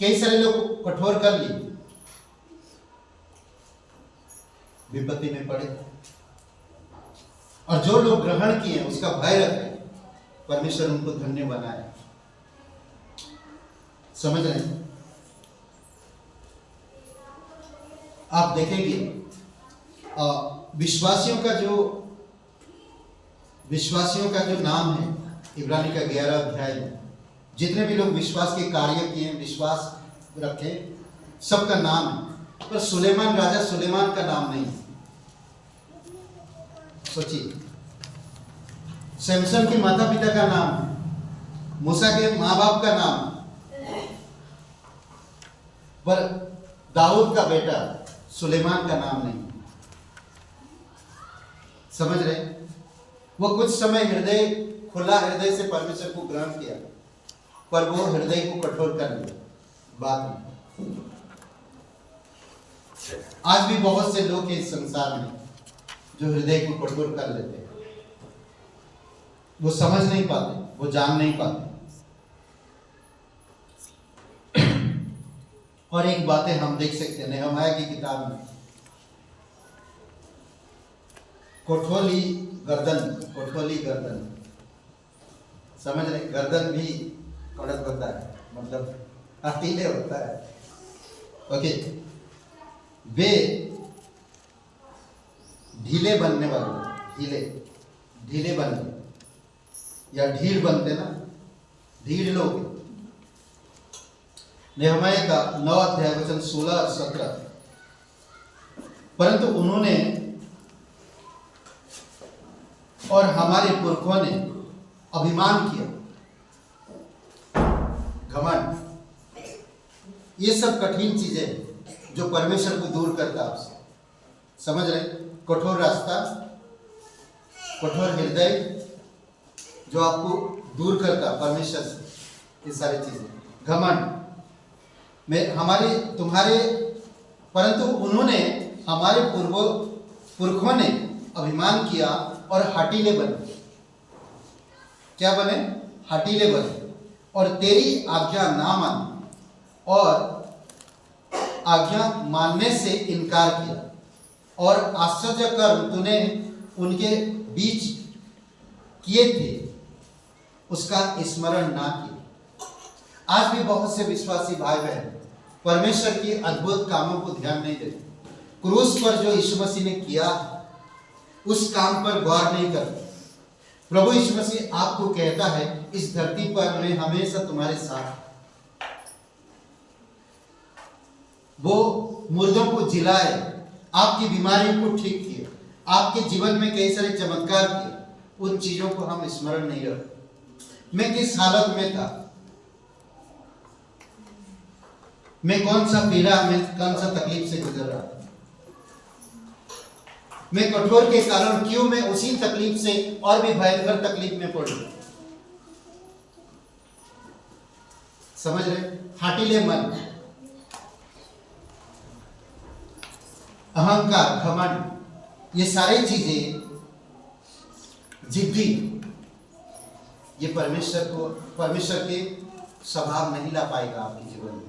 A: कई सारे लोग कठोर कर लिए, विपत्ति में पड़े, और जो लोग ग्रहण किए उसका भय रखे, परमेश्वर उनको धन्य बनाए। समझ रहे हैं? आप देखेंगे विश्वासियों का जो नाम है इब्रानी का 11 अध्याय में, जितने भी लोग विश्वास के कार्य किए, विश्वास रखे, सबका नाम है। पर सुलेमान, राजा सुलेमान का नाम नहीं। सोचिए, सैमसन के माता पिता का नाम है, मूसा के माँ बाप का नाम है, पर दाऊद का बेटा सुलेमान का नाम नहीं। समझ रहे? वो कुछ समय हृदय, खुला हृदय से परमेश्वर को ग्रहण किया, पर वो हृदय को कठोर कर लिया बाद में। आज भी बहुत से लोग हैं इस संसार में जो हृदय को कठोर कर लेते हैं। वो समझ नहीं पाते, वो जान नहीं पाते। और एक बातें हम देख सकते हैं नहम्याह की किताब में, कोठोली गर्दन। समझ रहे? गर्दन भी कड़क होता है, मतलब हथीले होता है। ओके, वे ढीले बनने वाले, ढीले बनने या ढील बनते ना, ढील लोग। नहम्याह का 9 अध्याय वचन 16 और 17, परंतु उन्होंने और हमारे पुरखों ने अभिमान किया, घमंड, ये सब कठिन चीजें जो परमेश्वर को दूर करता आपसे। समझ रहे? कठोर रास्ता, कठोर हृदय जो आपको दूर करता परमेश्वर से, ये सारी चीजें। घमंड में तुम्हारे, परंतु उन्होंने, हमारे पुरखों ने अभिमान किया और हठीले बने। क्या बने? हठीले बने और तेरी आज्ञा ना मानी और आज्ञा मानने से इनकार किया, और आश्चर्य कर्म तूने उनके बीच किए थे उसका स्मरण ना किया। आज भी बहुत से विश्वासी भाई बहन परमेश्वर की अद्भुत कामों को ध्यान नहीं देते। क्रूस पर जो यीशु मसीह ने किया उस काम पर गौर नहीं करते। प्रभु यीशु मसीह आपको कहता है, इस धरती पर मैं हमेशा तुम्हारे साथ। वो मुर्दों को जिलाए, आपकी बीमारियों को ठीक किए, आपके जीवन में कई सारे चमत्कार किए, उन चीजों को हम स्मरण नहीं रखते। मैं किस हालत में था, मैं कौन सा पीड़ा में, कौन सा तकलीफ से गुजर रहा था, मैं कठोर के कारण क्यों मैं उसी तकलीफ से और भी भयंकर तकलीफ में पड़ गया। समझ रहे? हाटिले मन, अहंकार, घमंड, ये सारी चीजें, जिद्दी, ये परमेश्वर के स्वभाव नहीं ला पाएगा आपके जीवन में,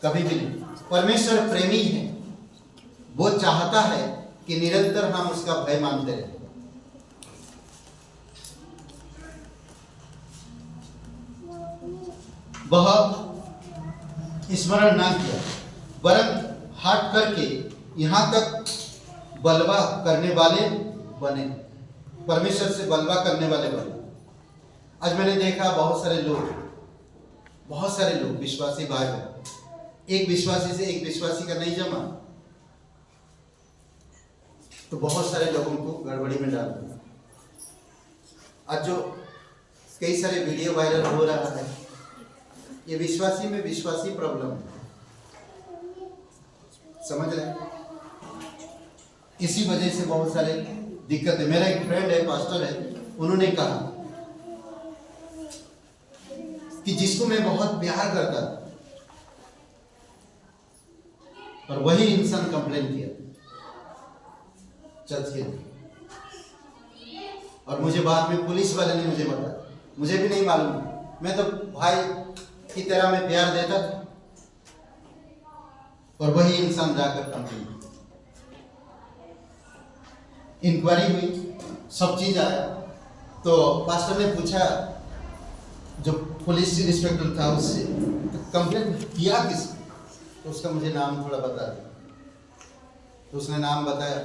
A: कभी भी नहीं। परमेश्वर प्रेमी है, वो चाहता है कि निरंतर हम उसका भय मानते रहें। वह स्मरण ना किया, वरन हट करके यहां तक बलवा करने वाले बने, परमेश्वर से बलवा करने वाले बने। आज मैंने देखा बहुत सारे लोग विश्वासी भाई बहन, एक विश्वासी से एक विश्वासी का नहीं जमा तो बहुत सारे लोगों को गड़बड़ी में डाल दिया। आज जो कई सारे वीडियो वायरल हो रहा है, ये विश्वासी में विश्वासी प्रॉब्लम है, समझ रहे हैं? इसी वजह से बहुत सारे दिक्कत है। मेरा एक फ्रेंड है, पास्टर है, उन्होंने कहा कि जिसको मैं बहुत प्यार करता था, और वही इंसान कंप्लेन किया चर्च के लिए, और मुझे बाद में पुलिस वाले ने मुझे बताया, मुझे भी नहीं मालूम, मैं तो भाई की तरह मैं प्यार देता था, और वही इंसान जाकर कंप्लेन। इंक्वायरी हुई, सब चीज आया, तो पास्टर ने पूछा जो पुलिस इंस्पेक्टर था उससे, तो कंप्लेन किया किस, तो उसका मुझे नाम थोड़ा बता दिया, तो उसने नाम बताया,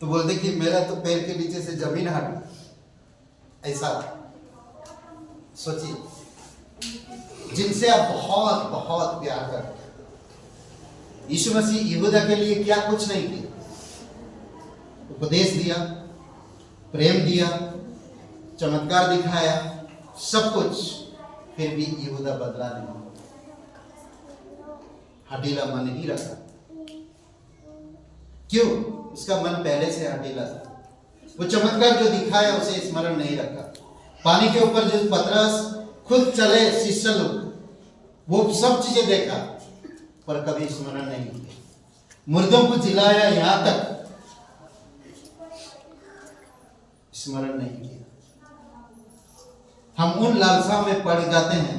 A: तो बोलते कि मेरा तो पैर के नीचे से जमीन हट। ऐसा सोचिए, जिनसे आप बहुत बहुत प्यार करते हैं। यीशु मसीह यहूदा के लिए क्या कुछ नहीं किया, उपदेश दिया, प्रेम दिया, चमत्कार दिखाया, सब कुछ, फिर भी यहूदा बदला नहीं, हठीला मन ही रखा। क्यों? उसका मन पहले से हठीला था। वो चमत्कार जो दिखाया उसे स्मरण नहीं रखा। पानी के ऊपर जो पतरस खुद चले, शिष्य लोग, वो सब चीजें देखा पर कभी स्मरण नहीं किया। मुर्दों को जिलाया, यहां तक स्मरण नहीं किया। हम उन लालसाओं में पड़ जाते हैं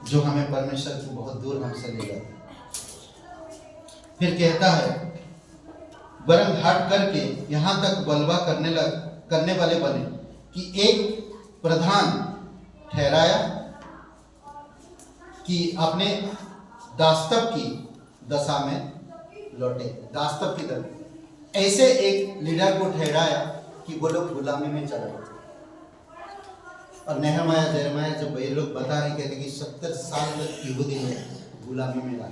A: जो हमें परमेश्वर की बहुत दूर हमसे ले जाते हैं। फिर कहता है, वरन हट करके यहां तक बलवा करने वाले बने कि एक प्रधान ठहराया कि अपने दास्तव की दशा में लौटे। दास्तव की दशा, ऐसे एक लीडर को ठहराया कि वो लोग गुलामी में चले गए। और नेहमाया जरमाया जब ये लोग बता रहे, कहते कि 70 साल तक यहूदी में गुलामी में रहा।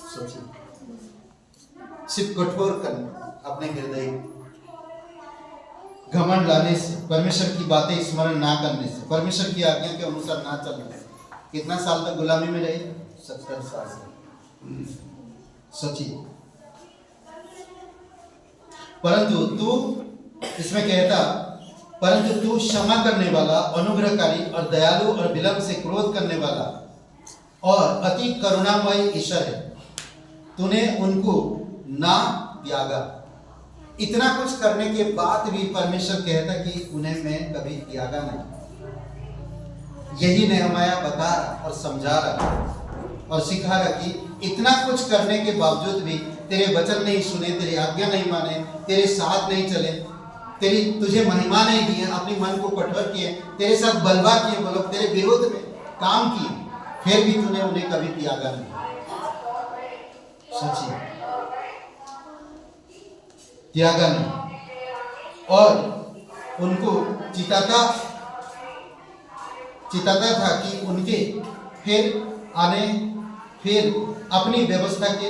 A: सोचिए, सिर्फ कठोर करना, अपने हृदय घमंड लाने से, परमेश्वर की बातें स्मरण ना करने से, परमेश्वर की आज्ञा के अनुसार ना चलने से, कितना साल तक गुलामी में रहे? 70 साल से। सोचिए। परंतु तू, इसमें कहता, परंतु तू क्षमा करने वाला, अनुग्रहकारी और दयालु और विलंब से क्रोध करने वाला और अति करुणामय ईश्वर है। तूने उनको ना त्यागा। इतना कुछ करने के बाद भी परमेश्वर कहता कि उन्हें मैं कभी त्यागा नहीं। यही नेहमाया बता रहा और समझा रहा और सिखा रहा कि इतना कुछ करने के बावजूद भी तेरे वचन नहीं सुने, तेरी आज्ञा नहीं माने, तेरे साथ नहीं चले, तुझे महिमा नहीं दी, अपने मन को कठोर किए, तेरे साथ बलवा किए, बोलो तेरे विरोध में काम किए, फिर भी तूने उन्हें कभी त्यागा नहीं। सच्ची त्यागा नहीं। और उनको चिताता था कि उनके फिर अपनी व्यवस्था के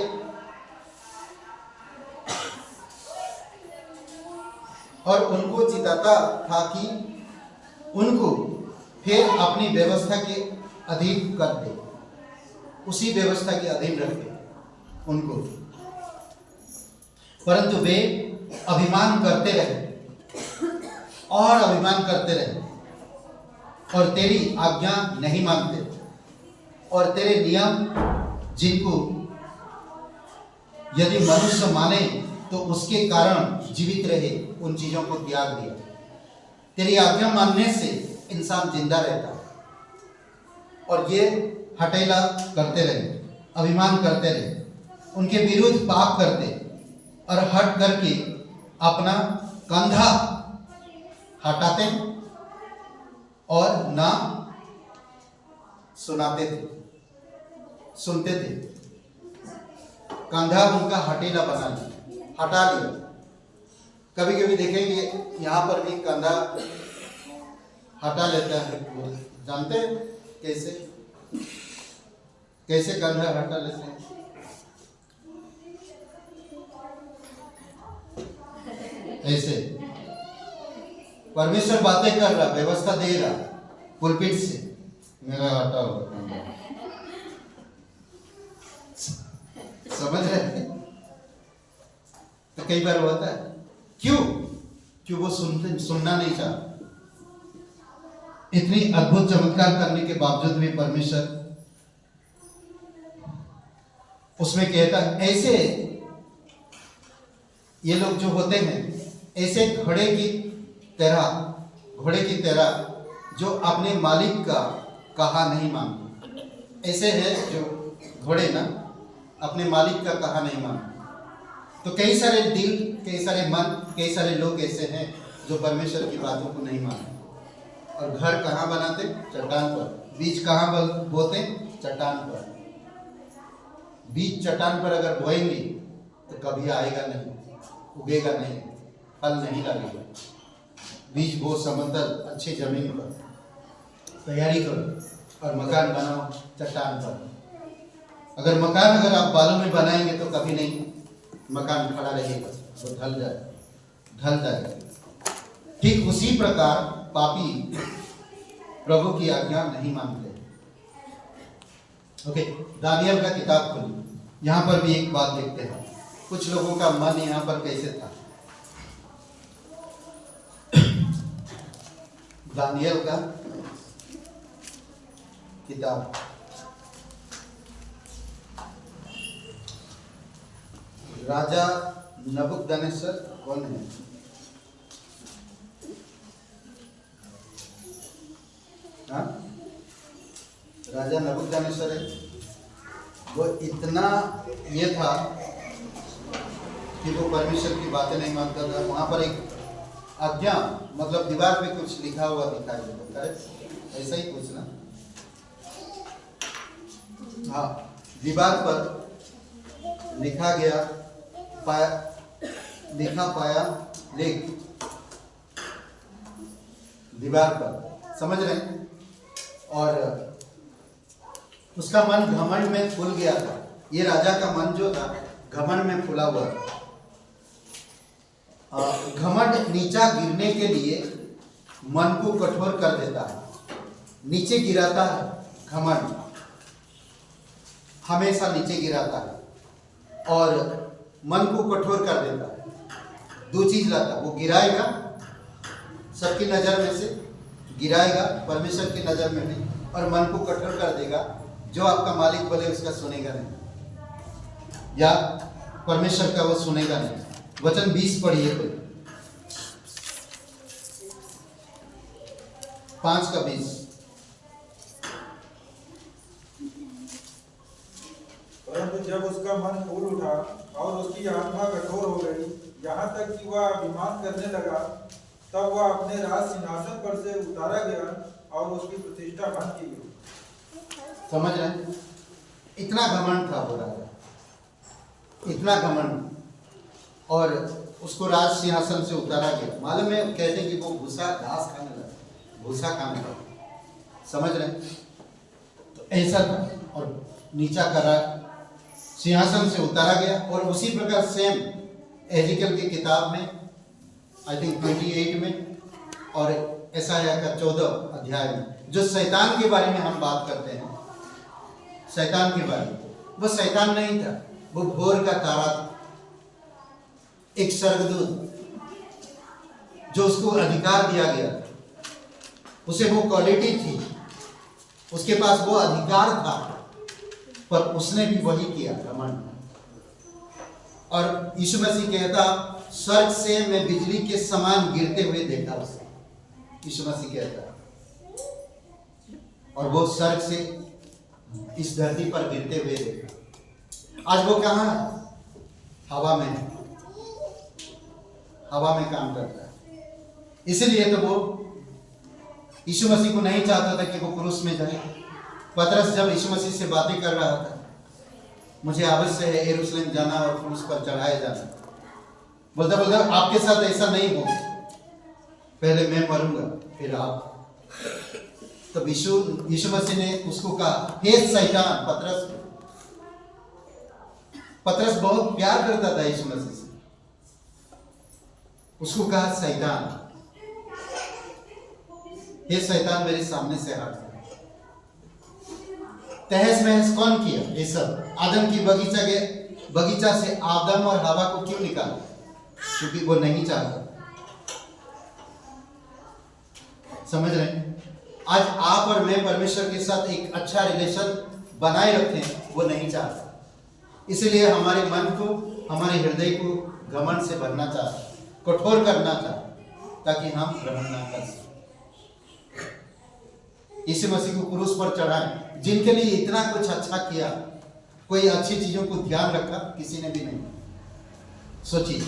A: और उनको चिताता था कि उनको फिर अपनी व्यवस्था के अधीन कर दे, उसी व्यवस्था के अधीन रखे उनको। परंतु वे अभिमान करते रहे और अभिमान करते रहे और तेरी आज्ञा नहीं मानते और तेरे नियम जिनको यदि मनुष्य माने तो उसके कारण जीवित रहे, उन चीजों को त्याग दिया। तेरी आज्ञा मानने से इंसान जिंदा रहता और ये हटेला करते रहे, अभिमान करते रहे, उनके विरुद्ध पाप करते और हट करके अपना कंधा हटाते और ना सुनाते थे, सुनते थे। कंधा उनका हटेला बना लिया, हटा लिया। कभी कभी देखेंगे यहाँ पर भी कंधा हटा लेता है, जानते हैं कैसे कैसे कंधा हटा लेते हैं? ऐसे परमेश्वर बातें कर रहा, व्यवस्था दे रहा पुलपिट से, मेरा हटा हुआ कंधा, समझ रहे हैं? तो कई बार होता है, क्यों वो सुनना नहीं चाहता। इतनी अद्भुत चमत्कार करने के बावजूद भी परमेश्वर उसमें कहता है, ऐसे ये लोग जो होते हैं ऐसे घोड़े की तरह जो अपने मालिक का कहा नहीं मानते। ऐसे है जो घोड़े ना अपने मालिक का कहा नहीं मानते। तो कई सारे दिल, कई सारे मन, कई सारे लोग ऐसे हैं जो परमेश्वर की बातों को नहीं मानते और घर कहाँ बनाते? चट्टान पर। बीज कहाँ बोते? चट्टान पर। बीज चट्टान पर अगर बोएंगे तो कभी आएगा नहीं, उगेगा नहीं, फल नहीं लगेगा। बीज बो समतल अच्छी जमीन पर, तैयारी करो और मकान बनाओ चट्टान पर। अगर मकान आप बालू में बनाएंगे तो कभी नहीं मकान खड़ा रहेगा, वो ढल जाएगा। ठीक उसी प्रकार पापी प्रभु की आज्ञा नहीं मानते। ओके, दानियल का किताब खोलिए। यहाँ पर भी एक बात देखते हैं, कुछ लोगों का मन यहाँ पर कैसे था। दानियल का किताब, राजा नबूकदनेस्सर कौन है? हाँ? राजा नबूकदनेस्सर है। वो इतना ये था कि वो परमेश्वर की बातें नहीं मानता था। वहां पर एक आज्ञा, मतलब दीवार पे कुछ लिखा हुआ दिखाई देता है, ऐसा ही कुछ ना। हाँ, दीवार पर लिखा गया पाया लेख दीवार पर, समझ रहे हैं? और उसका मन घमंड में फूल गया था। ये राजा का मन जो था घमंड में फूला हुआ था। घमंड नीचा गिरने के लिए मन को कठोर कर देता है, नीचे गिराता है। घमंड हमेशा नीचे गिराता है और मन को कठोर कर देता है। दो चीज लाता है, वो गिराएगा, सबकी नजर में से गिराएगा, परमेश्वर की नजर में नहीं, और मन को कठोर कर देगा। जो आपका मालिक बोले उसका सुनेगा नहीं, या परमेश्वर का वो सुनेगा नहीं। वचन 20 पढ़िए कोई, 5 का 20।
C: परंतु जब उसका मन फूल उठा और उसकी आत्मा कठोर हो गई, यहाँ तक कि वह अभिमान करने लगा, तब वह अपने राज सिंहासन पर से उतारा गया और उसकी प्रतिष्ठा भंग की गई।
A: समझ रहे हैं? इतना घमंड था वो राजा, इतना घमंड, और उसको राज सिंहासन से उतारा गया। मालूम है, कहते कि वो भूसा घास खाने लगा, भूसा खाने लगा। समझ रहे हैं? तो ऐसा था, और नीचा करा, सिंहासन से उतारा गया। और उसी प्रकार सेम एजिकल की किताब में आई थिंक 28 में और यशायाह का 14 अध्याय में, जो शैतान के बारे में हम बात करते हैं, शैतान के बारे में, वो शैतान नहीं था, वो भोर का तारा था, एक स्वर्गदूत जो उसको अधिकार दिया गया, उसे वो क्वालिटी थी, उसके पास वो अधिकार था, पर उसने भी वही किया, घमंड। और यीशु मसीह कहता, स्वर्ग से मैं बिजली के समान गिरते हुए देखा उसे, यीशु मसीह कहता, और वो स्वर्ग से इस धरती पर गिरते हुए देखा। आज वो कहाँ है? हवा में है, हवा में काम करता है। इसीलिए तो वो यीशु मसीह को नहीं चाहता था कि वो क्रूस में जाए। पतरस जब यीशु मसीह से बातें कर रहा था, मुझे आवश्यक है यरूशलेम जाना और क्रूस पर चढ़ाया जाना, बोलता बोलता आपके साथ ऐसा नहीं हो, पहले मैं मरूंगा फिर आप। तब यीशु मसीह ने उसको कहा, हे शैतान, पतरस बहुत प्यार करता था यीशु मसीह से, उसको कहा शैतान, हे शैतान मेरे सामने से हट। तहस महस कौन किया ये सब? आदम की बगीचा से आदम और हवा को क्यों निकाला? क्योंकि वो नहीं चाहता। समझ रहे हैं? आज आप और मैं परमेश्वर के साथ एक अच्छा रिलेशन बनाए रखें, वो नहीं चाहता। इसलिए हमारे मन को, हमारे हृदय को घमंड से भरना चाहता, कठोर करना चाहता, ताकि हम ग्रहण ना कर सकें। यीशु मसीह को क्रूस पर चढ़ाए, जिनके लिए इतना कुछ अच्छा किया, कोई अच्छी चीजों को ध्यान रखा? किसी ने भी नहीं। सोचिए,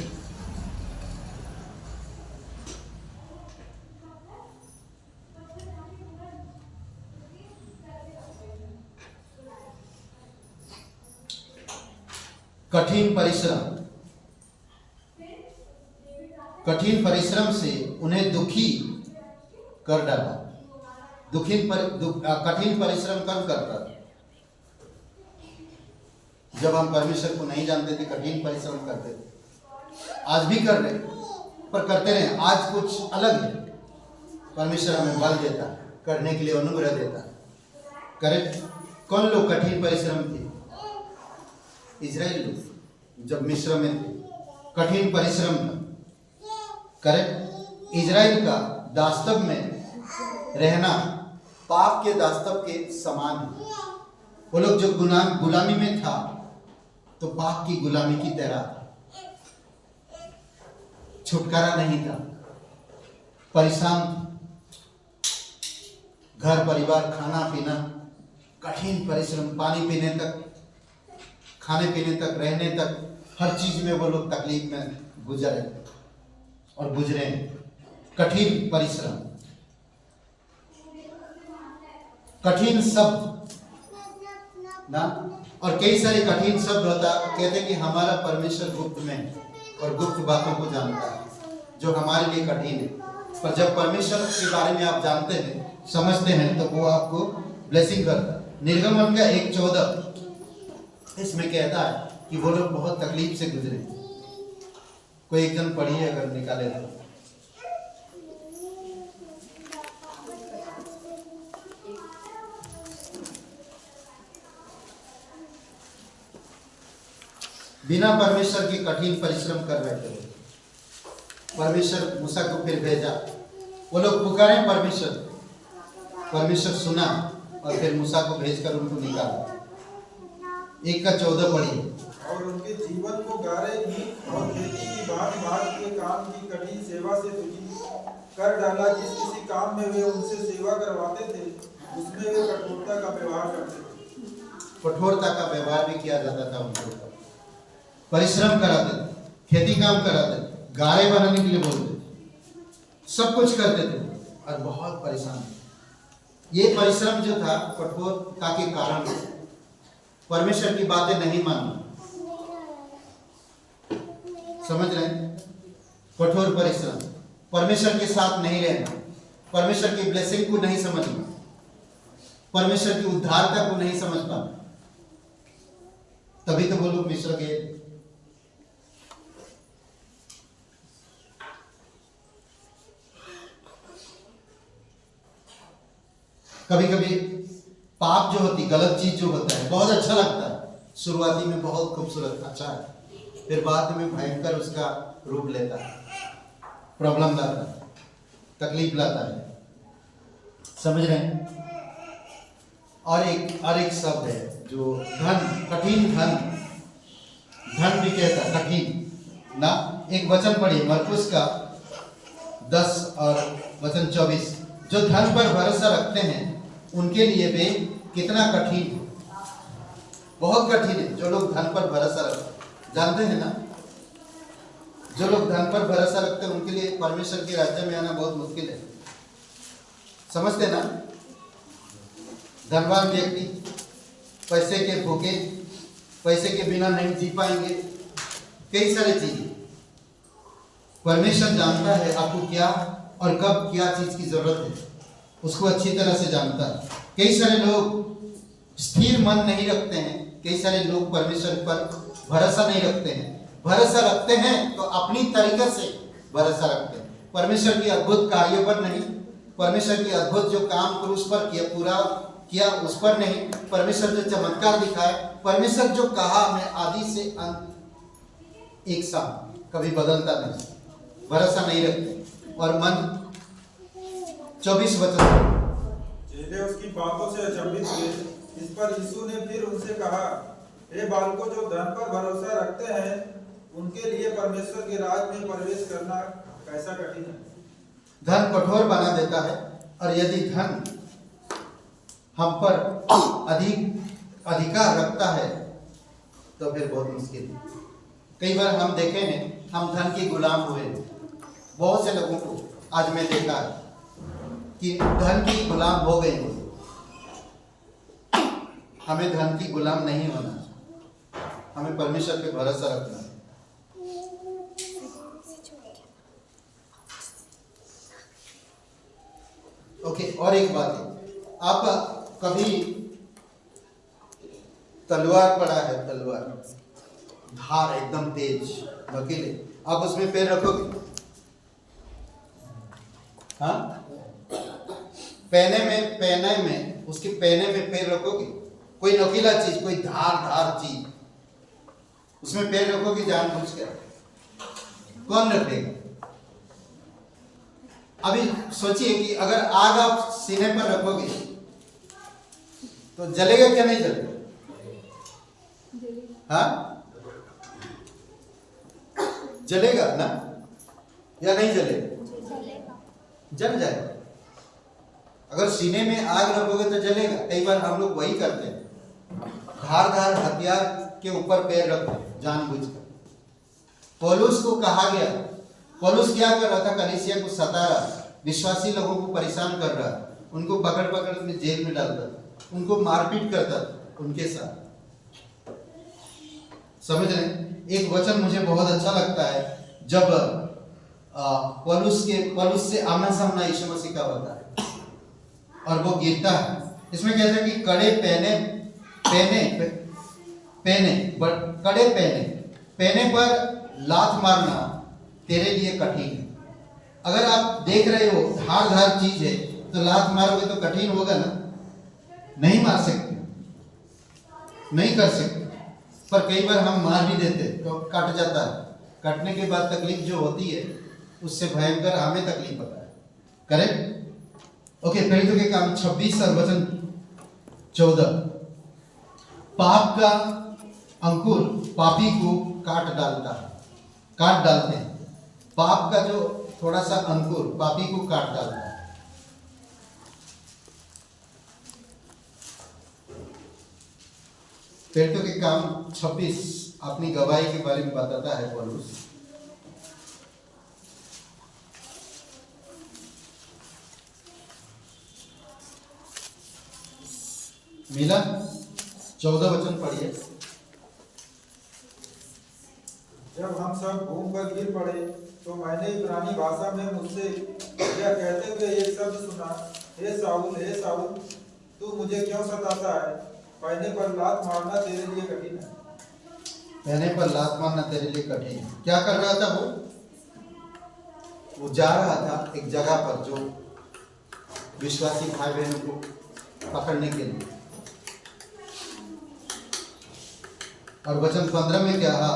A: कठिन परिश्रम से उन्हें दुखी कर डाला। कठिन परिश्रम कब करता था? जब हम परमेश्वर को नहीं जानते थे, कठिन परिश्रम करते थे। आज भी कर रहे, पर करते रहे। आज कुछ अलग है, परमेश्वर हमें बल देता है, करने के लिए अनुग्रह देता है। करेक्ट? कौन लोग कठिन परिश्रम थे? इजराइल लोग जब मिस्र में थे, कठिन परिश्रम था। करेक्ट? इजराइल का दास्तव में रहना पाप के दास्तव के समान है। वो लोग जो गुलामी में था, तो पाप की गुलामी की तरह छुटकारा नहीं था, परेशान, घर परिवार, खाना पीना, कठिन परिश्रम, पानी पीने तक, खाने पीने तक, रहने तक, हर चीज में वो लोग तकलीफ में गुजरे और गुजरे। कठिन परिश्रम, कठिन शब्द ना, और कई सारे कठिन शब्द होता। कहते कि हमारा परमेश्वर गुप्त में है और गुप्त बातों को जानता है, जो हमारे लिए कठिन है। पर जब परमेश्वर के बारे में आप जानते हैं, समझते हैं, तो वो आपको ब्लेसिंग करता है। निर्गमन का 1:14 इसमें कहता है कि वो लोग बहुत तकलीफ से गुजरे। कोई एक जन पढ़िए अगर निकाले तो। बिना परमेश्वर के कठिन परिश्रम कर रहे थे। परमेश्वर मूसा को फिर भेजा, वो लोग पुकारे परमेश्वर, परमेश्वर सुना और फिर मूसा को भेजकर उनको निकाला। 1:14 पढ़िए।
D: और उनके जीवन को गारे भी और खेती की भांति के काम की कठिन सेवा से तुझी कर डाला। जिस किसी काम में वे उनसे सेवा करवाते थे, उसमें वे कठोरता का व्यवहार करते थे।
A: कठोरता का व्यवहार भी किया जाता था उनके ऊपर। परिश्रम कराते थे, खेती काम कराते थे, गारे बनाने के लिए बोलते थे, सब कुछ करते थे और बहुत परेशान थे। ये परिश्रम जो था कठोरता के कारण, परमेश्वर की बातें नहीं मानना। समझ रहे हैं? कठोर परिश्रम, परमेश्वर के साथ नहीं रहना, परमेश्वर की ब्लेसिंग को नहीं समझना, परमेश्वर की उद्धारता को नहीं समझ पाना। तभी तो वो लोग मिस्र गए। कभी कभी पाप जो होती, गलत चीज जो होता है, बहुत अच्छा लगता है, शुरुआती में बहुत खूबसूरत अच्छा है, फिर बाद में भयंकर उसका रूप लेता है, प्रॉब्लम लाता है, तकलीफ लाता है। समझ रहे हैं? और एक शब्द है जो धन, कठिन धन, धन भी कहता है कठिन ना। एक वचन पढ़िए मरकुस का 10 और वचन 24, जो धन पर भरोसा रखते हैं उनके लिए वे कितना कठिन है, बहुत कठिन है। जो लोग धन पर भरोसा रखते, जानते हैं ना, जो लोग धन पर भरोसा रखते हैं उनके लिए परमेश्वर के राज्य में आना बहुत मुश्किल है। समझते ना? धनवान व्यक्ति पैसे के भूखे, पैसे के बिना नहीं जी पाएंगे, कई सारी चीजें। परमेश्वर जानता है आपको क्या और कब क्या चीज की जरूरत है, उसको अच्छी तरह से जानता है। कई सारे लोग स्थिर मन नहीं रखते हैं, कई सारे लोग परमेश्वर पर भरोसा नहीं रखते हैं। भरोसा रखते हैं तो अपनी तरीके से भरोसा रखते हैं, परमेश्वर की अद्भुत कार्य पर नहीं, परमेश्वर की अद्भुत जो काम क्रूस पर किया, पूरा किया उस पर नहीं, परमेश्वर जो चमत्कार दिखाए, परमेश्वर जो कहा मैं आदि से अंत एक साथ कभी बदलता नहीं, भरोसा नहीं रखते। और मन 24 वचन,
D: चेले उसकी बातों से अचंभित हुए। इस पर यीशु ने फिर उनसे कहा, हे बालकों, जो धन पर भरोसा रखते हैं उनके लिए परमेश्वर के राज में प्रवेश करना कैसा कठिन है।
A: धन कठोर बना देता है, और यदि धन हम पर अधिकार रखता है तो फिर बहुत मुश्किल है। कई बार हम देखे हैं, हम धन के गुलाम हुए। बहुत से लोगों को आज मैं देखा है कि धन की गुलाम हो गए। हमें धन की गुलाम नहीं होना, हमें परमेश्वर पे भरोसा रखना है। ओके, और एक बात है, आप कभी तलवार पड़ा है, तलवार धार एकदम तेज नुकीले, आप उसमें पैर रखोगे? हाँ, पहने में उसके पहने में पैर रखोगे? कोई नुकीला चीज, कोई धार चीज, उसमें पैर रखोगे जानबूझकर? कौन रखेगा? अभी सोचिए कि अगर आग आप सीने पर रखोगे तो जलेगा क्या नहीं जलेगा? हाँ, जलेगा ना या नहीं जलेगा? जल जाएगा। अगर सीने में आग रखोगे तो जलेगा। कई बार हम लोग वही करते हैं, धार हथियार के ऊपर पैर रखते हैं जानबूझकर। पौलुस को कहा गया, पौलुस क्या कर रहा था? कलीसिया को सता रहा, विश्वासी लोगों को परेशान कर रहा, उनको पकड़ में जेल में डालता था, उनको मारपीट करता था उनके साथ। समझ रहे? एक वचन मुझे बहुत अच्छा लगता है, जब पौलुस से आमना सामना यीशु मसीह का होता है और वो गिरता है। इसमें कहता है कि कड़े पहने पर लात मारना तेरे लिए कठिन है। अगर आप देख रहे हो धार चीज है तो लात मारोगे तो कठिन होगा ना, नहीं मार सकते, नहीं कर सकते। पर कई बार हम मार भी देते तो कट जाता है, कटने के बाद तकलीफ जो होती है उससे भयंकर हमें तकलीफ होता है। करेक्ट? ओके, प्रेरितों के काम 26 और वचन 14, पाप का अंकुर पापी को काट डालते हैं। पाप का जो थोड़ा सा अंकुर पापी को काट डालता है। प्रेरितों के काम 26 अपनी गवाही के बारे में बताता है पौलुस। मिला 14 वचन पढ़िए।
D: जब हम सब घूम कर गिर पड़े तो मैंने इब्रानी भाषा में मुझसे यह कहते हुए एक शब्द सुना, हे साउल, तू मुझे क्यों सताता है? पहने पर लात मारना तेरे लिए कठिन है।
A: पहने पर लात मारना तेरे लिए कठिन है। क्या कर रहा था वो जा रहा था एक जगह पर जो विश्वासी भाई बहनों को पकड़ने के लिए। और वचन 15 में क्या कहा?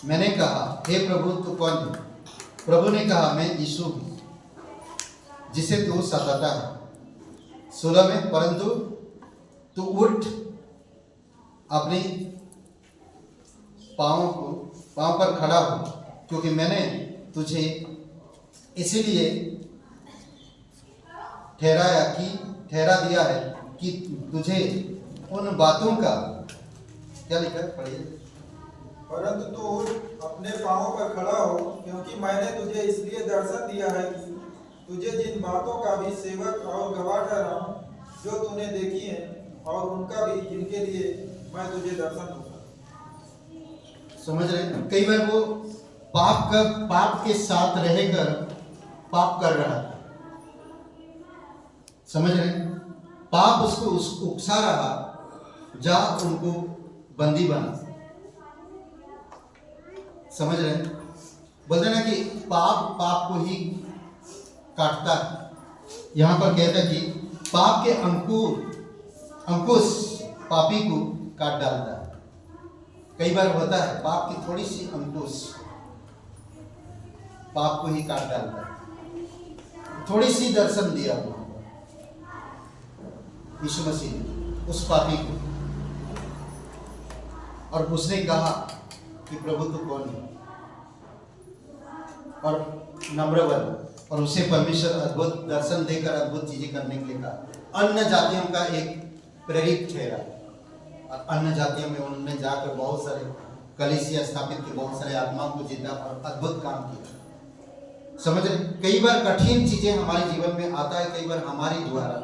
A: मैंने कहा, हे प्रभु तू कौन है? प्रभु ने कहा, मैं यीशु हूँ जिसे तू सताता है। 16 में, परंतु तू उठ, अपने पाँव पर खड़ा हो, क्योंकि मैंने तुझे इसीलिए ठहरा दिया है कि तुझे उन बातों का, क्या लिखा है पढ़िए,
D: परंतु तू उठ, अपने पाँव पर खड़ा हो, क्योंकि मैंने तुझे इसलिए दर्शन दिया है कि तुझे जिन बातों का भी सेवक और गवाह ठहराऊं जो तूने देखी है, और उनका भी जिनके लिए मैं तुझे दर्शन दूंगा।
A: समझ रहे हैं? कई बार वो पाप के साथ रहकर पाप कर रहा था। समझ रहे हैं? पाप उसको उकसा रहा, जा उनको बंदी बना। समझ रहे हैं? बोलते ना कि पाप को ही काटता है। यहां पर कहता है कि पाप के अंकुश पापी को काट डालता है। कई बार होता है पाप की थोड़ी सी अंकुश पाप को ही काट डालता है। थोड़ी सी दर्शन दिया हुआ यीशु मसीह ने उस पापी को, और उसने कहा कि प्रभु तू कौन है, और नम्र बना, और उसे परमेश्वर अद्भुत दर्शन देकर अद्भुत चीजें करने के लिए कहा। अन्य जातियों का एक प्रेरित ठहरा, और अन्य जातियों में उन्होंने जाकर बहुत सारे कलीसिया स्थापित किए, बहुत सारे आत्माओं को जीता और अद्भुत काम किया। समझ रहे? कई बार कठिन चीजें हमारे जीवन में आता है, कई बार हमारी द्वारा।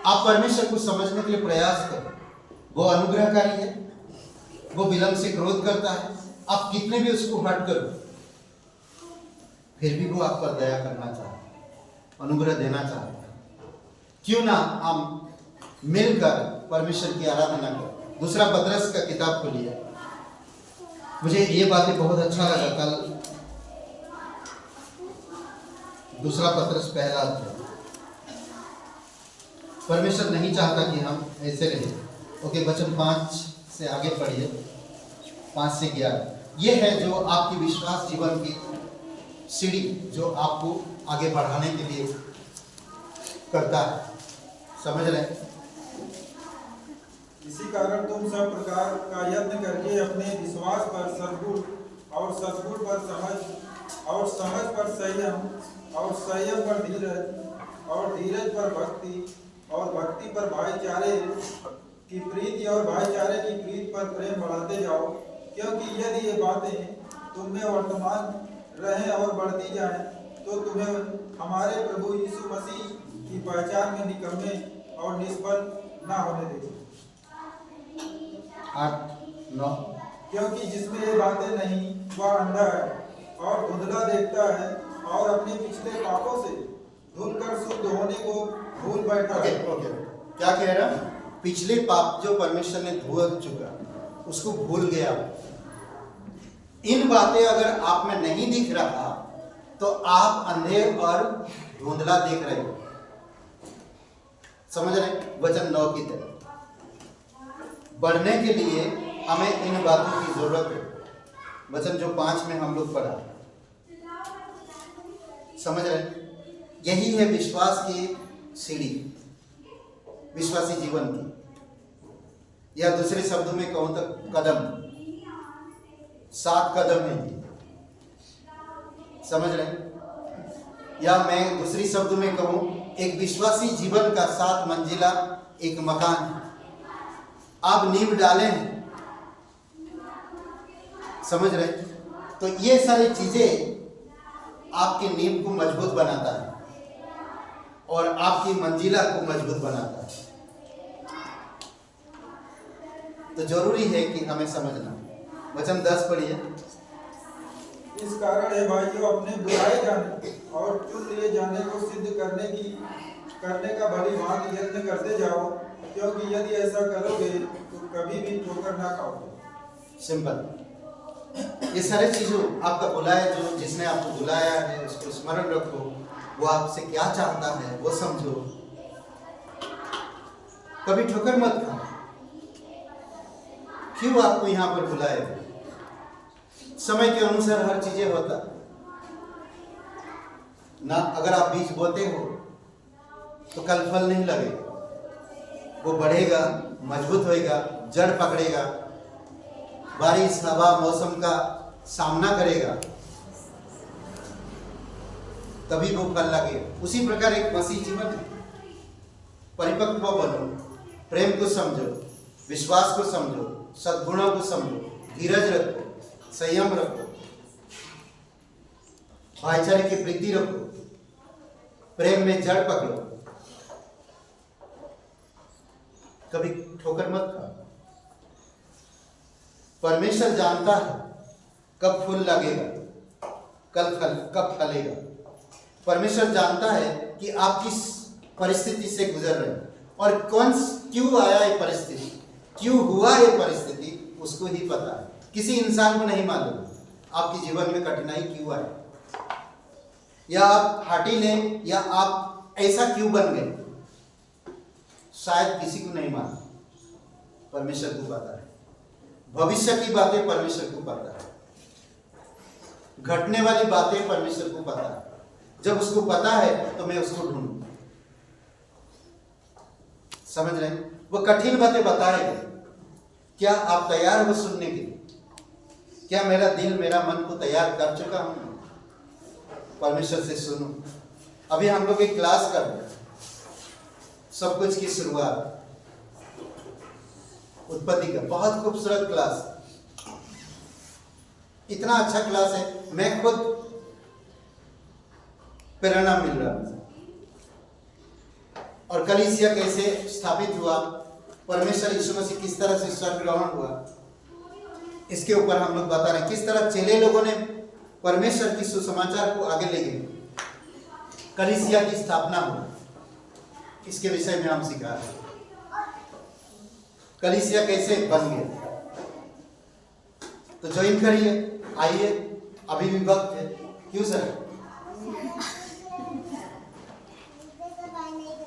A: आप परमेश्वर को समझने के लिए प्रयास करो। वो अनुग्रहकारी है, वो विलंब से क्रोध करता है। आप कितने भी उसको हट करो, फिर भी वो आप पर दया करना चाहता है, अनुग्रह देना चाहता है। क्यों ना हम मिलकर परमेश्वर की आराधना करें। दूसरा पतरस का किताब खोलिए। मुझे ये बातें बहुत अच्छा लगा कल। दूसरा पतरस पहला अध्याय। परमेश्वर नहीं चाहता कि हम ऐसे रहें। ओके, वचन 5 से आगे पढ़िए, 5 से 11। ये है जो आपकी विश्वास जीवन की सीढ़ी, जो आपको आगे बढ़ाने के लिए करता है। समझ रहे हैं?
D: इसी कारण तुम सब प्रकार का यत्न करके अपने विश्वास पर सद्गुण, और सद्गुण पर समझ, और समझ पर संयम, और संयम पर धीरज, और धीरज पर भक्ति, और भक्ति पर भाईचारे की प्रीति, और भाईचारे की प्रीति पर प्रेम बढ़ाते जाओ। क्योंकि यदि ये बातें तुम में वर्तमान रहें और बढ़ती जाएं, तो तुम्हें हमारे प्रभु यीशु मसीह की पहचान में निकम्मे और निष्फल ना होने देंगे।
A: 8-9।
D: क्योंकि जिसमें ये बातें नहीं, वह अंधा है और धुंधला देखता है, और अपने पिछले पापों से धुलकर शुद्ध होने को भूल बैठा है।
A: ओके, क्या कह रहा? पिछले पाप जो परमेश्वर ने धो चुका, उसको भूल गया। इन बातें अगर आप में नहीं दिख रहा, तो आप अंधे और धुंधला देख रहे हो। समझ रहे? वचन 9 की तरह बढ़ने के लिए हमें इन बातों की जरूरत है। वचन जो 5 में हम लोग पढ़ा, समझ रहे? यही है विश्वास की सीढ़ी, विश्वासी जीवन की, या दूसरे शब्दों में कहूं तो कदम, 7 कदम है ये। समझ रहे? या मैं दूसरी शब्दों में कहूं, एक विश्वासी जीवन का 7 मंजिला एक मकान है। आप नींव डाले हैं। समझ रहे? तो ये सारी चीजें आपकी नींव को मजबूत बनाता है और आपकी मंजिला को मजबूत बनाता है। तो जरूरी है कि हमें समझना। वचन 10 पढ़िए।
D: इस कारण है भाइयों, अपने बुलाए जाने और चुन लिए जाने को सिद्ध करने का भली भांति यत्न करते जाओ, क्योंकि यदि ऐसा करोगे तो कभी भी ठोकर ना खाओगे।
A: सिंपल। ये सारे चीजों आपका बुलाया, जो जिसने आपको बुलाया है उसको स्मरण रखो। वो आपसे क्या चाहता है वो समझो। कभी ठोकर मत खाओ। क्यों आपको यहाँ पर बुलाया? समय के अनुसार हर चीजें होता ना। अगर आप बीज बोते हो तो कल फल नहीं लगेगा, वो बढ़ेगा, मजबूत होएगा, जड़ पकड़ेगा, बारिश हवा मौसम का सामना करेगा, तभी वो फल लगेगा। उसी प्रकार एक मसीह जीवन है। परिपक्व बनो, प्रेम को समझो, विश्वास को समझो, सद्गुणों को समझो, धीरज रखो, संयम रखो, भाईचारे की वृद्धि रखो, प्रेम में जड़ पकड़ो, कभी ठोकर मत खाओ। परमेश्वर जानता है कब फूल लगेगा, कब फलेगा। परमेश्वर जानता है कि आप किस परिस्थिति से गुजर रहे हैं और क्यों आया ये परिस्थिति, क्यों हुआ ये परिस्थिति, उसको ही पता है। किसी इंसान को नहीं मालूम आपके जीवन में कठिनाई क्यों आई, या आप हाटी लें, या आप ऐसा क्यों बन गए, शायद किसी को नहीं मालूम। परमेश्वर को पता है। भविष्य की बातें परमेश्वर को पता है, घटने वाली बातें परमेश्वर को पता है। जब उसको पता है तो मैं उसको ढूंढूं। समझ रहे हैं? वो कठिन बातें बताएगा। क्या आप तैयार हो सुनने के लिए? क्या मेरा दिल, मेरा मन को तैयार कर चुका हूं? परमेश्वर से सुनो। अभी हम लोग एक क्लास कर रहे हैं, सब कुछ की शुरुआत, उत्पत्ति का। बहुत खूबसूरत क्लास, इतना अच्छा क्लास है, मैं खुद प्रेरणा मिल रहा है। और कलीसिया कैसे स्थापित हुआ, परमेश्वर यीशु मसीह किस तरह से स्वर्ग ग्रहण हुआ, इसके ऊपर हम लोग बता रहे हैं। किस तरह चेले लोगों ने परमेश्वर की सुसमाचार को आगे ले गए, कलीसिया की स्थापना हुई, इसके विषय में हम सिखा रहे हैं। कलीसिया कैसे बन गया, तो ज्वाइन करिए, आइए। अभी भी वक्त है। क्यों सर?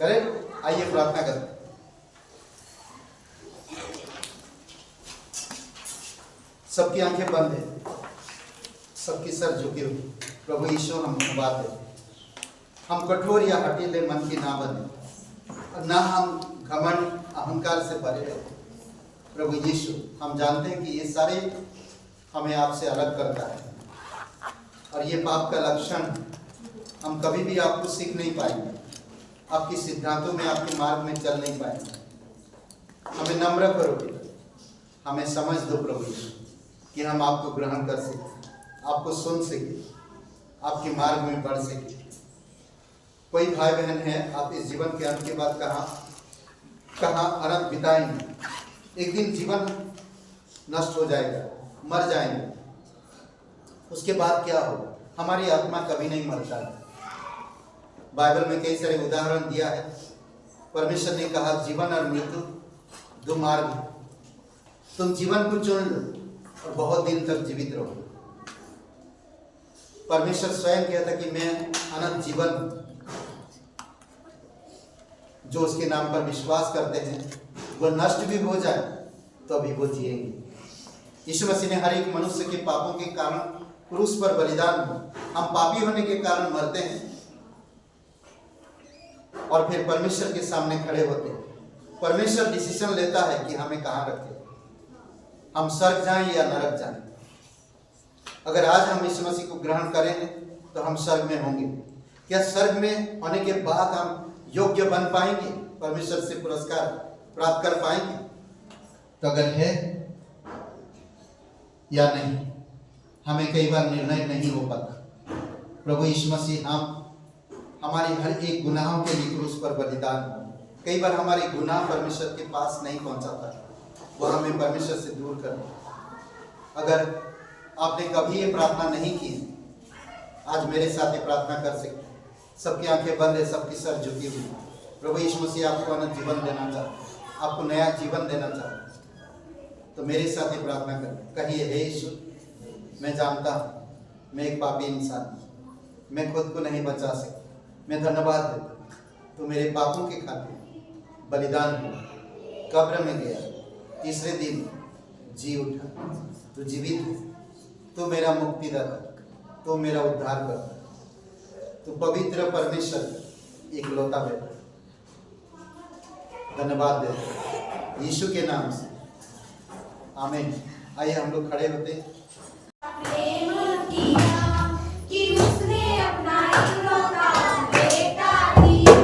A: करें, आइए प्रार्थना करें। सबकी आंखें बंद है, सबकी सर झुकी हुई। प्रभु यीशु, हम धन्यवाद देते, हम कठोर या हठीले मन की ना बने और ना हम घमंड अहंकार से भरे रहे। प्रभु यीशु, हम जानते हैं कि ये सारे हमें आपसे अलग करता है और ये पाप का लक्षण, हम कभी भी आपको सीख नहीं पाएंगे, आपके सिद्धांतों में, आपके मार्ग में चल नहीं पाएंगे। हमें नम्र करो, हमें समझ दो प्रभु यीशु कि हम आपको ग्रहण कर सकें, आपको सुन सके, आपके मार्ग में बढ़ सके। कोई भाई बहन है, आप इस जीवन के अंत के बाद कहाँ अनंत बिताएंगे? एक दिन जीवन नष्ट हो जाएगा, मर जाएंगे, उसके बाद क्या होगा? हमारी आत्मा कभी नहीं मरता है। बाइबल में कई सारे उदाहरण दिया है। परमेश्वर ने कहा जीवन और मृत्यु दो मार्ग, तुम जीवन को चुन लो और बहुत दिन तक जीवित रहो। परमेश्वर स्वयं कहता कि मैं अनंत जीवन, जो उसके नाम पर विश्वास करते हैं, वह नष्ट भी हो जाए तो अभी वो जिएंगे। यीशु मसीह ने हर एक मनुष्य के पापों के कारण क्रूस पर बलिदान हुआ। हम पापी होने के कारण मरते हैं और फिर परमेश्वर के सामने खड़े होते हैं। परमेश्वर डिसीजन लेता है कि हमें कहाँ रखे, हम स्वर्ग जाएं या नरक जाएं। अगर आज हम यीशु मसीह को ग्रहण करें तो हम स्वर्ग में होंगे। क्या स्वर्ग में होने के बाद हम योग्य बन पाएंगे, परमेश्वर से पुरस्कार प्राप्त कर पाएंगे? तो अगर है या नहीं, हमें कई बार निर्णय नहीं हो पाता। प्रभु यीशु मसीह हमारी हर एक गुनाहों के लिए क्रूस पर बलिदान हुआ। कई बार हमारे गुनाह परमेश्वर के पास नहीं पहुंचाता, वह हमें परमेश्वर से दूर कर। अगर आपने कभी ये प्रार्थना नहीं की, आज मेरे साथ ये प्रार्थना कर सकते। सबकी आंखें बंद है, सबकी सर झुकी हुई। प्रभु यीशु मसीह आपको अनंत जीवन देना चाहता, आपको नया जीवन देना चाहता। तो मेरे साथ ये प्रार्थना करें, कहिए, हे यीशु, मैं जानता हूँ मैं एक पापी इंसान हूँ, मैं खुद को नहीं बचा सकता। मैं धन्यवाद देता, तो मेरे पापों के खातिर बलिदान हुआ, कब्र में गया, तीसरे दिन जी उठा। तू जीवित है, तू मेरा मुक्तिदाता, तू मेरा उद्धार करता, तू पवित्र परमेश्वर इकलौता बेटा। धन्यवाद देते यीशु के नाम से, आमीन। आइए हम लोग खड़े होते हैं।
B: प्रेम किया कि उसने अपना इकलौता बेटा दिया।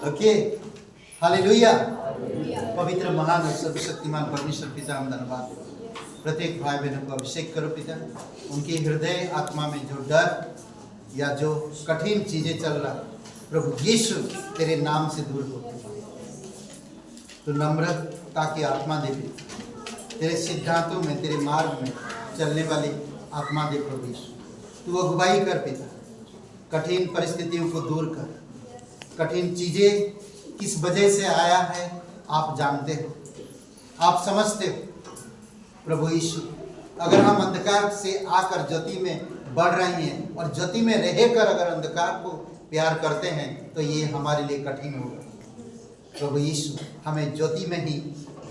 A: Okay, hallelujah. पवित्र महान और सर्वशक्तिमान परमेश्वर पिता, हम धन्यवाद देते। प्रत्येक भाई बहनों को अभिषेक करो पिता, उनके हृदय आत्मा में जो डर या जो कठिन चीजें चल रहा, प्रभु यीशु तेरे नाम से दूर हो। तो नम्रता की आत्मा दे पिता, तेरे सिद्धांतों में, तेरे मार्ग में चलने वाली आत्मा दे प्रभु यीशु। तू अगुवाई कर पिता, कठिन परिस्थितियों को दूर कर। कठिन चीजें किस वजह से आया है आप जानते हो, आप समझते हो प्रभु यीशु। अगर हम अंधकार से आकर ज्योति में बढ़ रही हैं और ज्योति में रहकर अगर अंधकार को प्यार करते हैं तो ये हमारे लिए कठिन होगा। प्रभु यीशु, हमें ज्योति में ही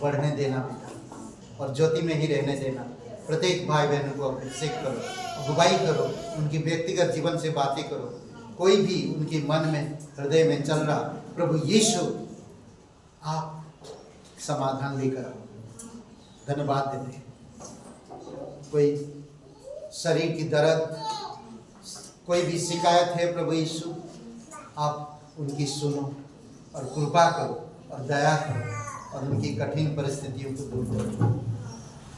A: बढ़ने देना पिता। और ज्योति में ही रहने देना। प्रत्येक भाई बहनों को अभिषेक करो, अगुवाई करो, उनकी व्यक्तिगत जीवन से बातें करो। कोई भी उनके मन में, हृदय में चल रहा, प्रभु यीशु आप समाधान लेकर आओ। धन्यवाद देते हैं। कोई शरीर की दर्द, कोई भी शिकायत है, प्रभु यीशु आप उनकी सुनो और कृपा करो और दया करो और उनकी कठिन परिस्थितियों को दूर करो।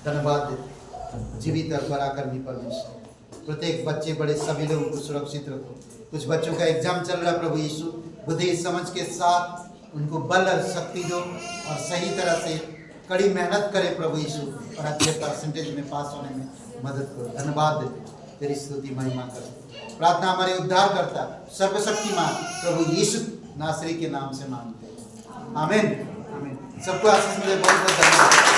A: धन्यवाद देते जीवित और पराक्रमी परमेश्वर। प्रत्येक बच्चे बड़े सभी लोगों को सुरक्षित रखो। कुछ बच्चों का एग्जाम चल रहा, प्रभु यीशु बुद्धि समझ के साथ उनको बल और शक्ति दो और सही तरह से कड़ी मेहनत करे प्रभु यीशु, और अच्छे परसेंटेज में पास होने में मदद करो। धन्यवाद देते, तेरी स्तुति महिमा करो। प्रार्थना हमारे उद्धार करता सर्वशक्तिमान प्रभु यीशु नासरी के नाम से मांगते हैं, आमीन। आमीन। सबको आशीष मिले। बहुत बहुत धन्यवाद।